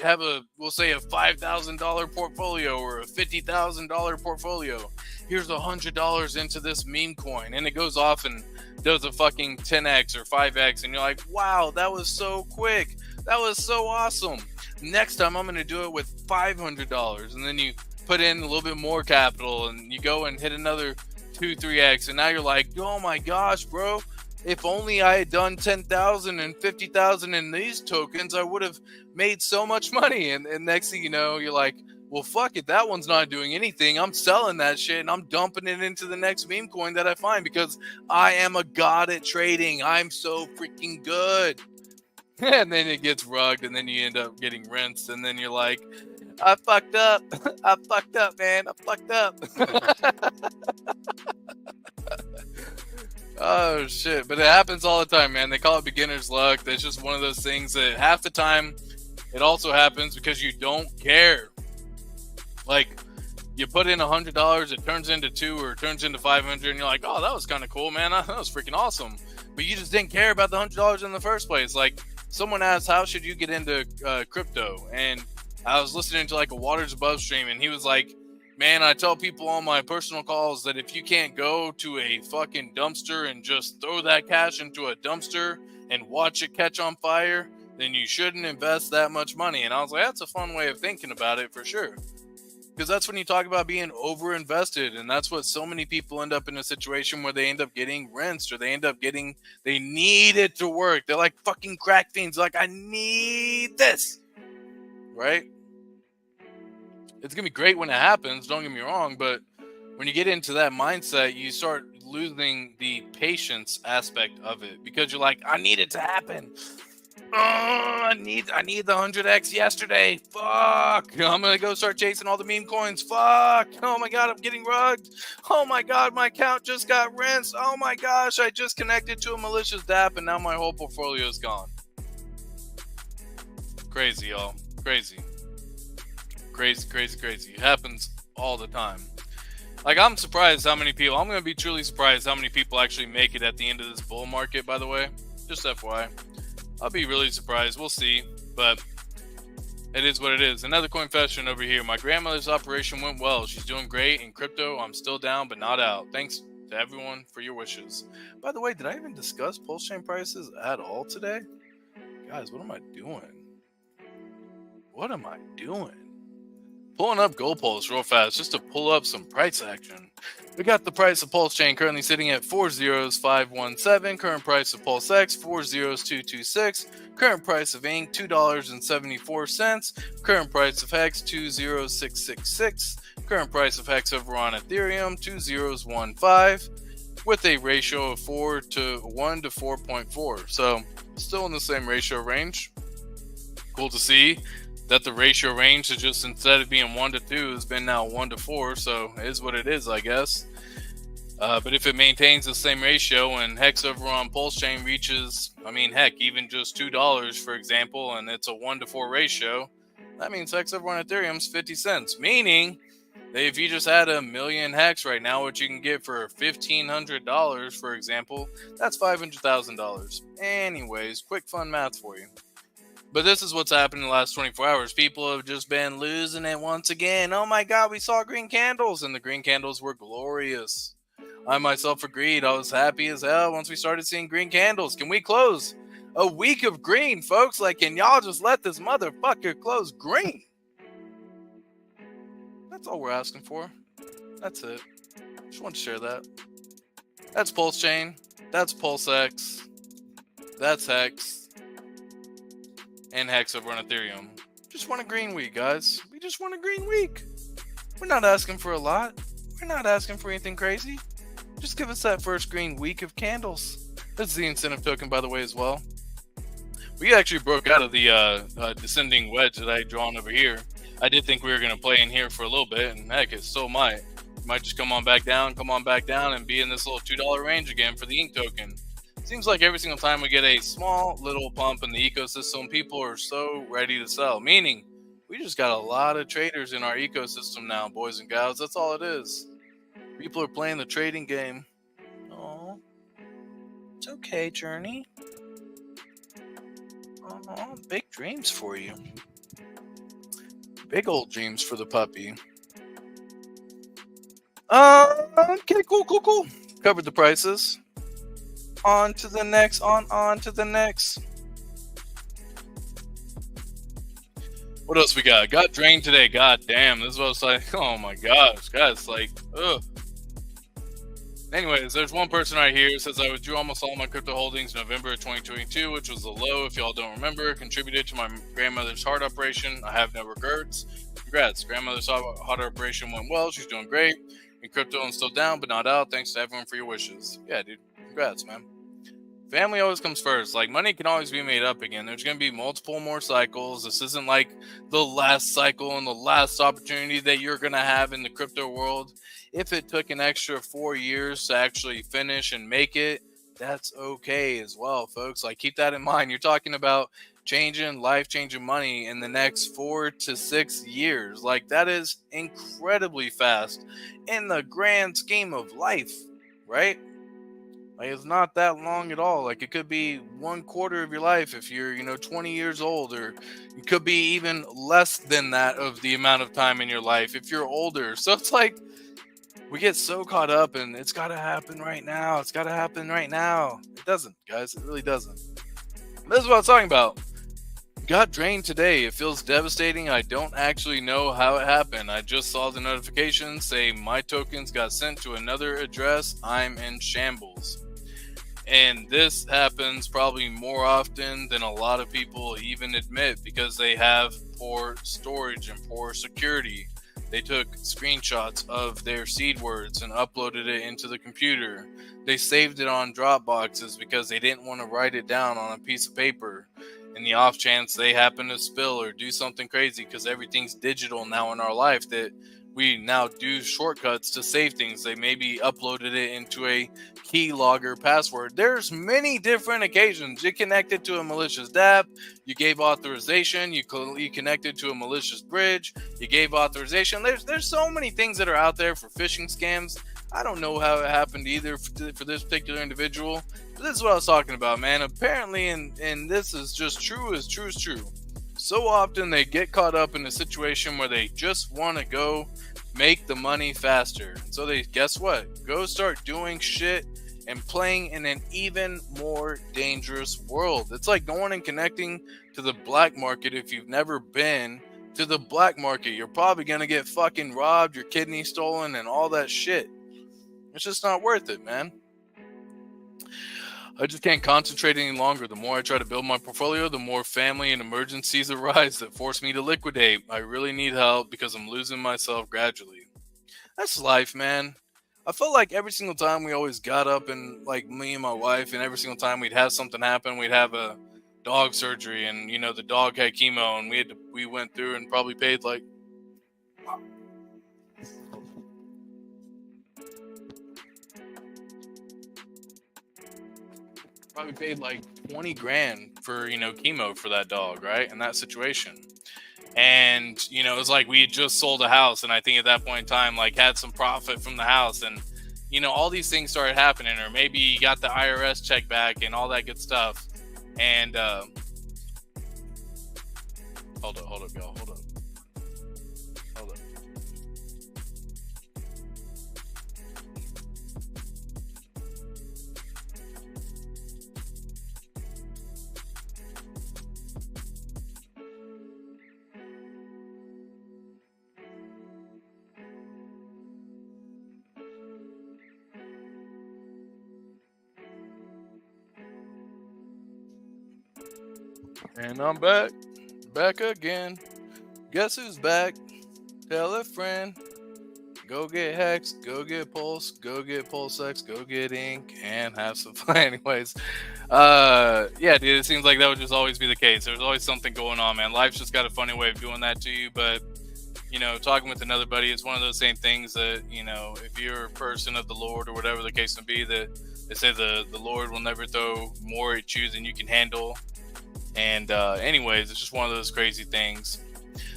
have we'll say a $5,000 portfolio or a $50,000 portfolio. Here's $100 into this meme coin. And it goes off and does a fucking 10x or 5x. And you're like, wow, that was so quick. That was so awesome. Next time, I'm going to do it with $500. And then you put in a little bit more capital and you go and hit another 2-3x, and now you're like, oh my gosh, bro, if only I had done 10,000 and 50,000 in these tokens, I would have made so much money. And next thing you know, you're like, well, fuck it, that one's not doing anything. I'm selling that shit and I'm dumping it into the next meme coin that I find because I am a god at trading. I'm so freaking good. And then it gets rugged, and then you end up getting rinsed, and then you're like, I fucked up. I fucked up, man. I fucked up. Oh, shit. But it happens all the time, man. They call it beginner's luck. That's just one of those things that half the time it also happens because you don't care. Like, you put in $100, it turns into $200 or it turns into $500, and you're like, oh, that was kind of cool, man. That was freaking awesome. But you just didn't care about the $100 in the first place. Like, someone asked, how should you get into crypto? And I was listening to like a Waters Above stream, and he was like, Man, I tell people on my personal calls that if you can't go to a fucking dumpster and just throw that cash into a dumpster and watch it catch on fire, then you shouldn't invest that much money. And I was like, that's a fun way of thinking about it for sure. Because that's when you talk about being over-invested, and that's what so many people end up in a situation where they end up getting rinsed, or they need it to work. They're like fucking crack fiends, like, I need this, right? It's going to be great when it happens, don't get me wrong, but when you get into that mindset, you start losing the patience aspect of it, because you're like, I need it to happen. I need the 100x yesterday. Fuck. I'm going to go start chasing all the meme coins. Fuck. Oh my God, I'm getting rugged. Oh my God, my account just got rinsed. Oh my gosh, I just connected to a malicious DApp and now my whole portfolio is gone. Crazy, y'all. Crazy. It happens all the time. Like, I'm surprised how many people, I'm going to be truly surprised how many people actually make it at the end of this bull market, by the way. Just FYI. I'll be really surprised. We'll see. But it is what it is. Another Coinfession over here. My grandmother's operation went well. She's doing great. In crypto, I'm still down, but not out. Thanks to everyone for your wishes. By the way, did I even discuss PulseChain prices at all today? Guys, what am I doing? Pulling up Gold Pulse real fast just to pull up some price action. We got the price of PulseChain currently sitting at 40517. Current price of PulseX 40226. Current price of Ink $2.74. Current price of Hex 20666. Current price of Hex over on Ethereum 2015, with a ratio of 4 to 1 to 4.4. So still in the same ratio range. Cool to see that the ratio range is just, instead of being 1 to 2, has been now 1 to 4. So it is what it is, I guess. But if it maintains the same ratio and Hex over on PulseChain reaches, heck, even just $2, for example, and it's a 1 to 4 ratio, that means Hex over on Ethereum is 50 cents. Meaning that if you just had 1 million Hex right now, what you can get for $1,500, for example, that's $500,000. Anyways, quick fun math for you. But this is what's happened in the last 24 hours. People have just been losing it once again. Oh my God, we saw green candles, and the green candles were glorious. I myself agreed. I was happy as hell once we started seeing green candles. Can we close a week of green, folks? Like, can y'all just let this motherfucker close green? That's all we're asking for. That's it. Just want to share that. That's PulseChain. That's PulseX. That's Hex. And Hex over on Ethereum. Just want a green week, guys. We just want a green week. We're not asking for a lot. We're not asking for anything crazy. Just give us that first green week of candles. This is the incentive token, by the way, as well. We actually broke out of the descending wedge that I had drawn over here. I did think we were going to play in here for a little bit, and heck, it still might. It might just come on back down, and be in this little $2 range again for the Ink token. Seems like every single time we get a small little pump in the ecosystem, people are so ready to sell. Meaning, we just got a lot of traders in our ecosystem now, boys and gals. That's all it is. People are playing the trading game. Oh, it's okay, Journey. Oh, big dreams for you. Big old dreams for the puppy. Okay, cool. Covered the prices. On to the next. What else we got? Got drained today. God damn. This was like, oh my gosh. Guys, like, ugh. Anyways, there's one person right here who says, I withdrew almost all my crypto holdings in November of 2022, which was the low, if y'all don't remember. Contributed to my grandmother's heart operation. I have no regrets. Congrats. Grandmother's heart operation went well. She's doing great. In crypto, I'm still down, but not out. Thanks to everyone for your wishes. Yeah, dude. Congrats, man. Family always comes first. Like, money can always be made up again. There's going to be multiple more cycles. This isn't like the last cycle and the last opportunity that you're going to have in the crypto world. If it took an extra 4 years to actually finish and make it, that's okay as well, folks. Like, keep that in mind. You're talking about changing, life-changing money in the next 4 to 6 years. Like, that is incredibly fast in the grand scheme of life, right? Like, it's not that long at all. Like, it could be 1/4 of your life if you're, 20 years old, or it could be even less than that of the amount of time in your life if you're older. So it's like, we get so caught up in it's got to happen right now. It's got to happen right now. It doesn't, guys. It really doesn't. This is what I was talking about. Got drained today. It feels devastating. I don't actually know how it happened. I just saw the notification say my tokens got sent to another address. I'm in shambles. And this happens probably more often than a lot of people even admit, because they have poor storage and poor security. They took screenshots of their seed words and uploaded it into the computer. They saved it on Dropboxes because they didn't want to write it down on a piece of paper in the off chance they happen to spill or do something crazy, because everything's digital now in our life, that we now do shortcuts to save things. They maybe uploaded it into a keylogger password. There's many different occasions. You connected to a malicious dApp, you gave authorization, you connected to a malicious bridge, you gave authorization. There's so many things that are out there for phishing scams. I don't know how it happened either for this particular individual. But this is what I was talking about, man. Apparently, and this is just true as true. So often they get caught up in a situation where they just want to go make the money faster. So they, guess what? Go start doing shit and playing in an even more dangerous world. It's like going and connecting to the black market. If you've never been to the black market, you're probably going to get fucking robbed, your kidney stolen, and all that shit. It's just not worth it, man. I just can't concentrate any longer. The more I try to build my portfolio, the more family and emergencies arise that force me to liquidate. I really need help because I'm losing myself gradually. That's life, man. I felt like every single time we always got up, and like me and my wife, and every single time we'd have something happen, we'd have a dog surgery, and the dog had chemo, and we went through and probably paid like $20,000 for chemo for that dog, right? In that situation. And it's like we had just sold a house, and I think at that point in time, like, had some profit from the house, and all these things started happening. Or maybe you got the IRS check back and all that good stuff. And hold up, y'all, hold up. And I'm back again. Guess who's back? Tell a friend. Go get Hex, go get Pulse, go get PulseX, go get Ink, and have some fun. Anyways, yeah, dude, it seems like that would just always be the case. There's always something going on, man. Life's just got a funny way of doing that to you. But talking with another buddy, it's one of those same things that if you're a person of the Lord or whatever the case may be, that they say the Lord will never throw more at you than you can handle. And anyways, it's just one of those crazy things.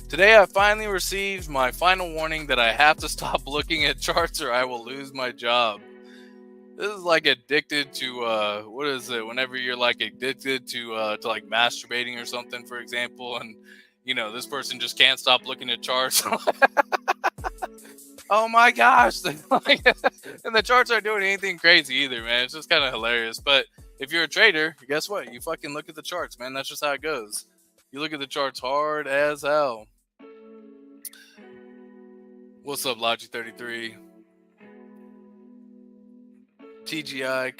Today, I finally received my final warning that I have to stop looking at charts or I will lose my job. This is like addicted to, what is it? Whenever you're like addicted to like masturbating or something, for example, and this person just can't stop looking at charts. Oh my gosh. And the charts aren't doing anything crazy either, man. It's just kind of hilarious. But if you're a trader, guess what? You fucking look at the charts, man. That's just how it goes. You look at the charts hard as hell. What's up, Logi33? TGI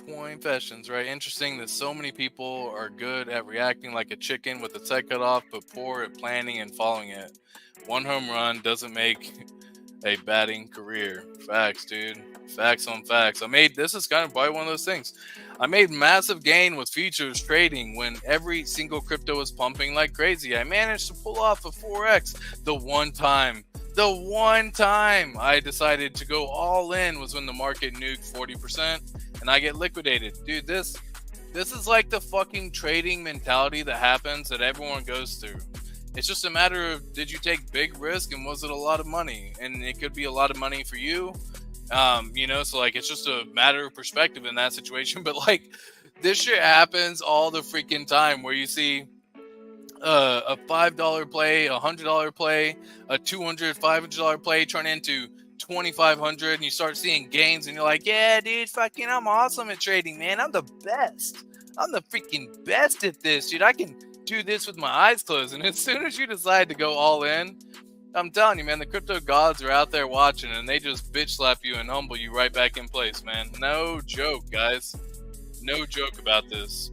Coinfessions, right? Interesting that so many people are good at reacting like a chicken with its head cut off, but poor at planning and following it. One home run doesn't make a batting career. Facts, dude. Facts on facts. This is kind of probably one of those things. I made massive gain with futures trading when every single crypto was pumping like crazy. I managed to pull off a 4x. The one time I decided to go all in was when the market nuked 40% and I get liquidated. Dude, this is like the fucking trading mentality that happens that everyone goes through. It's just a matter of, did you take big risk and was it a lot of money? And it could be a lot of money for you. You know, so like it's just a matter of perspective in that situation. But like this shit happens all the freaking time where you see a $5 play, $100 play, a $200, $500 play turn into 2,500, and you start seeing gains, and you're like, yeah, dude, fucking, I'm awesome at trading, man. I'm the best. I'm the freaking best at this, dude. I can do this with my eyes closed. And as soon as you decide to go all in, I'm telling you, man, the crypto gods are out there watching, and they just bitch slap you and humble you right back in place, man. No joke, guys. No joke about this.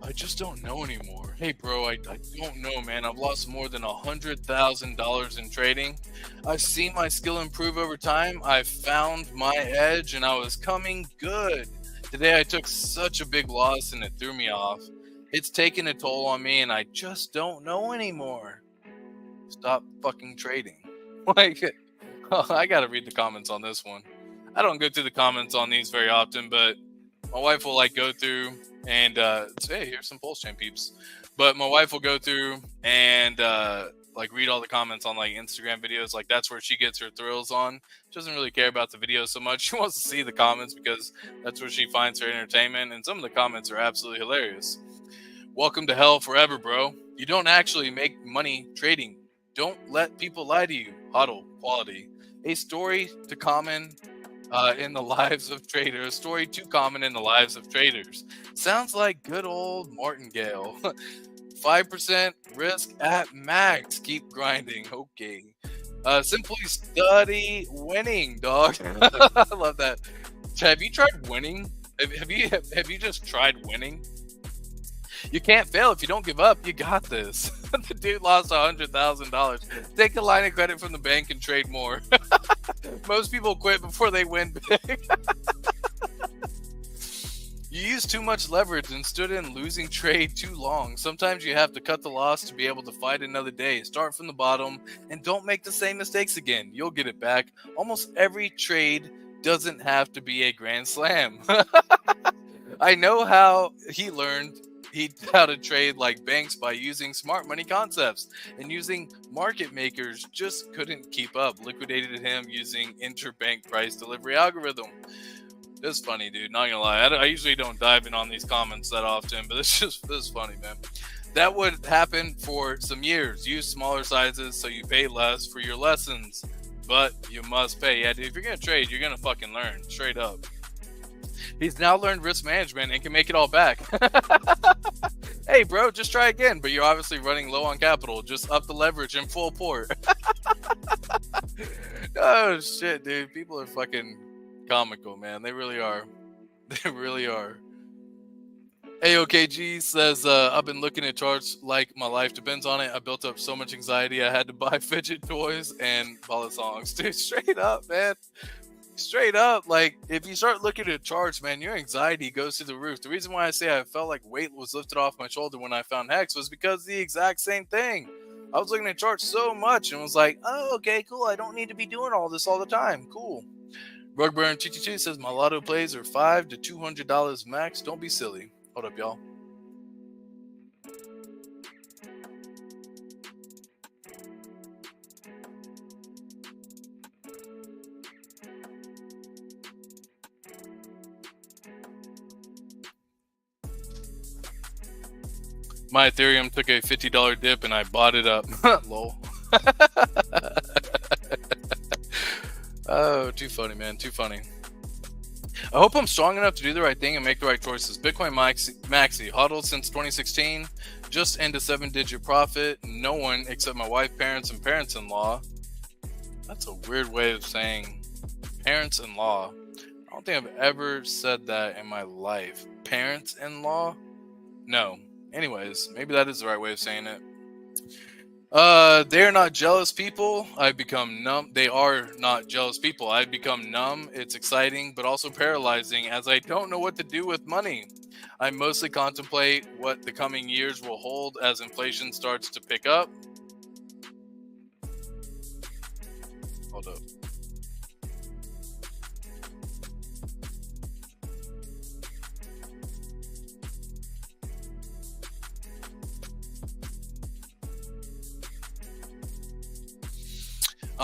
I just don't know anymore. Hey, bro, I don't know, man. I've lost more than $100,000 in trading. I've seen my skill improve over time. I've found my edge, and I was coming good. Today, I took such a big loss, and it threw me off. It's taken a toll on me, and I just don't know anymore. Stop fucking trading. Like, I gotta read the comments on this one. I don't go through the comments on these very often, but my wife will like go through and say, hey, here's some PulseChain peeps. But my wife will go through and like read all the comments on like Instagram videos. Like that's where she gets her thrills on. She doesn't really care about the video so much. She wants to see the comments because that's where she finds her entertainment. And some of the comments are absolutely hilarious. Welcome to hell forever, bro. You don't actually make money trading. Don't let people lie to you. HODL quality. A story to common in the lives of traders. A story too common in the lives of traders. Sounds like good old Martingale. 5% risk at max. Keep grinding. Okay. Simply study winning, dog. I love that. Have you tried winning? Have you just tried winning? You can't fail if you don't give up. You got this. The dude lost $100,000. Take a line of credit from the bank and trade more. Most people quit before they win big. You used too much leverage and stood in losing trade too long. Sometimes you have to cut the loss to be able to fight another day. Start from the bottom and don't make the same mistakes again. You'll get it back. Almost every trade doesn't have to be a grand slam. I know how he learned how to trade like banks by using smart money concepts and using market makers. Just couldn't keep up. Liquidated him using interbank price delivery algorithm. It's funny, dude. Not gonna lie. I usually don't dive in on these comments that often, but this is funny, man. That would happen for some years. Use smaller sizes so you pay less for your lessons, but you must pay. Yeah, dude. If you're gonna trade, you're gonna fucking learn straight up. He's now learned risk management and can make it all back. Hey, bro, just try again. But you're obviously running low on capital. Just up the leverage in full port. Oh, shit, dude. People are fucking comical, man. They really are. They really are. AOKG says, I've been looking at charts like my life depends on it. I built up so much anxiety. I had to buy fidget toys and follow songs. Dude, straight up, man. Straight up, like, if you start looking at charts, man, your anxiety goes through the roof. The reason why I say I felt like weight was lifted off my shoulder when I found Hex was because the exact same thing. I was looking at charts so much and was like, oh, okay, cool. I don't need to be doing all this all the time. Cool. Rugburn222 says, my lotto plays are $5 to $200 max. Don't be silly. Hold up, y'all. My Ethereum took a $50 dip and I bought it up. Lol. Oh, too funny, man. Too funny. I hope I'm strong enough to do the right thing and make the right choices. Bitcoin Maxi, hodled since 2016. Just into 7-digit profit. No one except my wife, parents, and parents-in-law. That's a weird way of saying parents-in-law. I don't think I've ever said that in my life. Parents-in-law? No. Anyways, maybe that is the right way of saying it. They're not jealous people. I've become numb. They are not jealous people. I've become numb. It's exciting, but also paralyzing as I don't know what to do with money. I mostly contemplate what the coming years will hold as inflation starts to pick up. Hold up.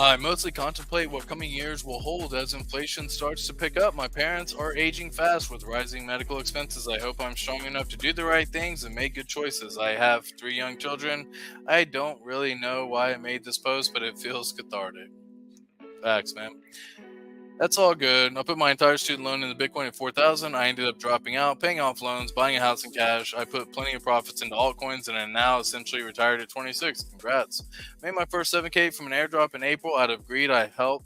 I mostly contemplate what coming years will hold as inflation starts to pick up. My parents are aging fast with rising medical expenses. I hope I'm strong enough to do the right things and make good choices. I have 3 young children. I don't really know why I made this post, but it feels cathartic. Facts, man. That's all good. I put my entire student loan into Bitcoin at 4,000. I ended up dropping out, paying off loans, buying a house in cash. I put plenty of profits into altcoins and am now essentially retired at 26. Congrats. Made my first 7K from an airdrop in April. Out of greed, I held,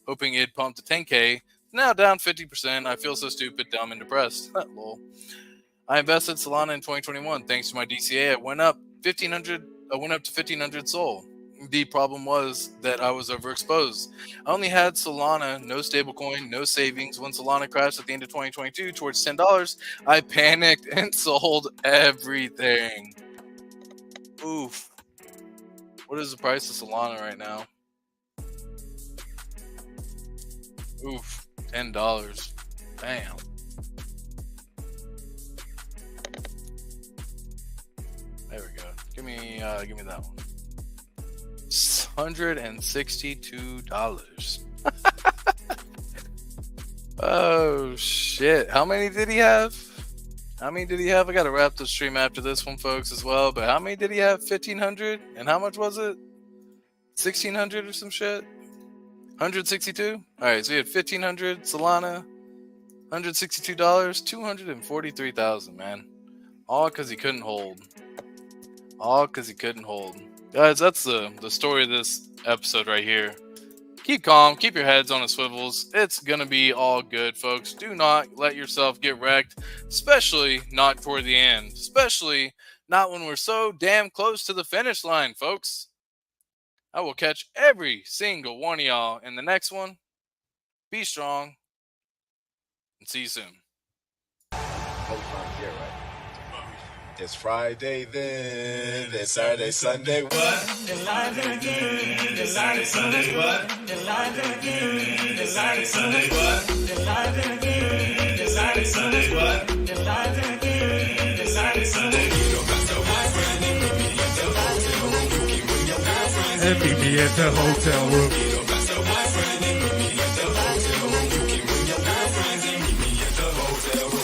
hoping it'd pump to 10K. Now down 50%. I feel so stupid, dumb, and depressed. Lol. I invested Solana in 2021. Thanks to my DCA, I went up to 1,500 SOL. The problem was that I was overexposed. I only had Solana, no stablecoin, no savings. When Solana crashed at the end of 2022 towards $10, I panicked and sold everything. Oof. What is the price of Solana right now? Oof. $10. Damn. There we go. Give me that one. $162. Oh shit. How many did he have? I gotta wrap the stream after this one, folks, as well. But how many did he have? 1,500? And how much was it? 1,600 or some shit? 162? Alright, so he had 1,500 Solana, $162, 243,000, man. All because he couldn't hold. Guys, that's the story of this episode right here. Keep calm, keep your heads on the swivels. It's gonna be all good, folks. Do not let yourself get wrecked, especially not toward the end. Especially not when we're so damn close to the finish line, folks. I will catch every single one of y'all in the next one. Be strong, and see you soon. It's Friday then, it's Saturday, Sunday, what? It's Friday again, it's Saturday, Sunday, what? It's Friday again, it's Saturday, Sunday, what? It's Friday again, it's Saturday, Sunday, what? It's Friday again, it's Saturday, Sunday. You don't got your boyfriend, you meet me at the hotel room. You can bring your girlfriend and meet me at the hotel room. You don't got your boyfriend, you meet me at the hotel room. You can bring your girlfriend and meet me at the hotel room.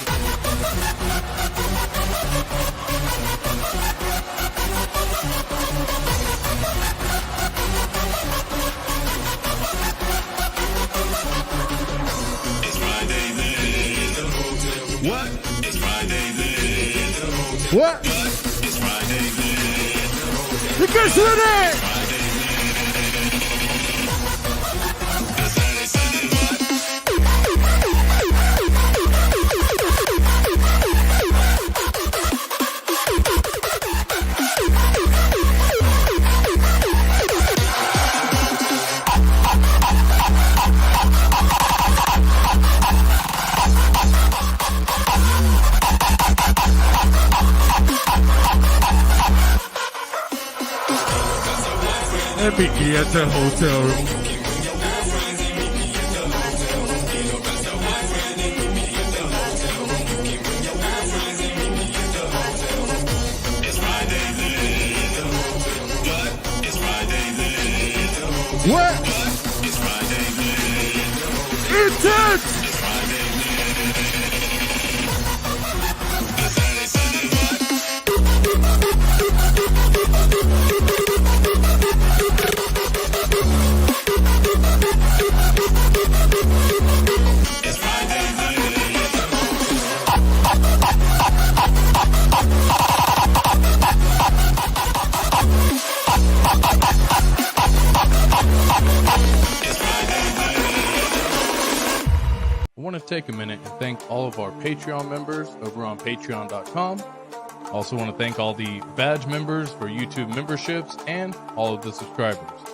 What? It's Friday then. What? It's Friday then. You guys heard it? Saturday, Sunday, what? Meet me at the hotel room. It's Friday then. What? It's Friday then. What? It's Friday then. Intense! It's Friday then. Saturday, Sunday, what? I want to take a minute and thank all of our Patreon members over on patreon.com. Also want to thank all the badge members for YouTube memberships and all of the subscribers.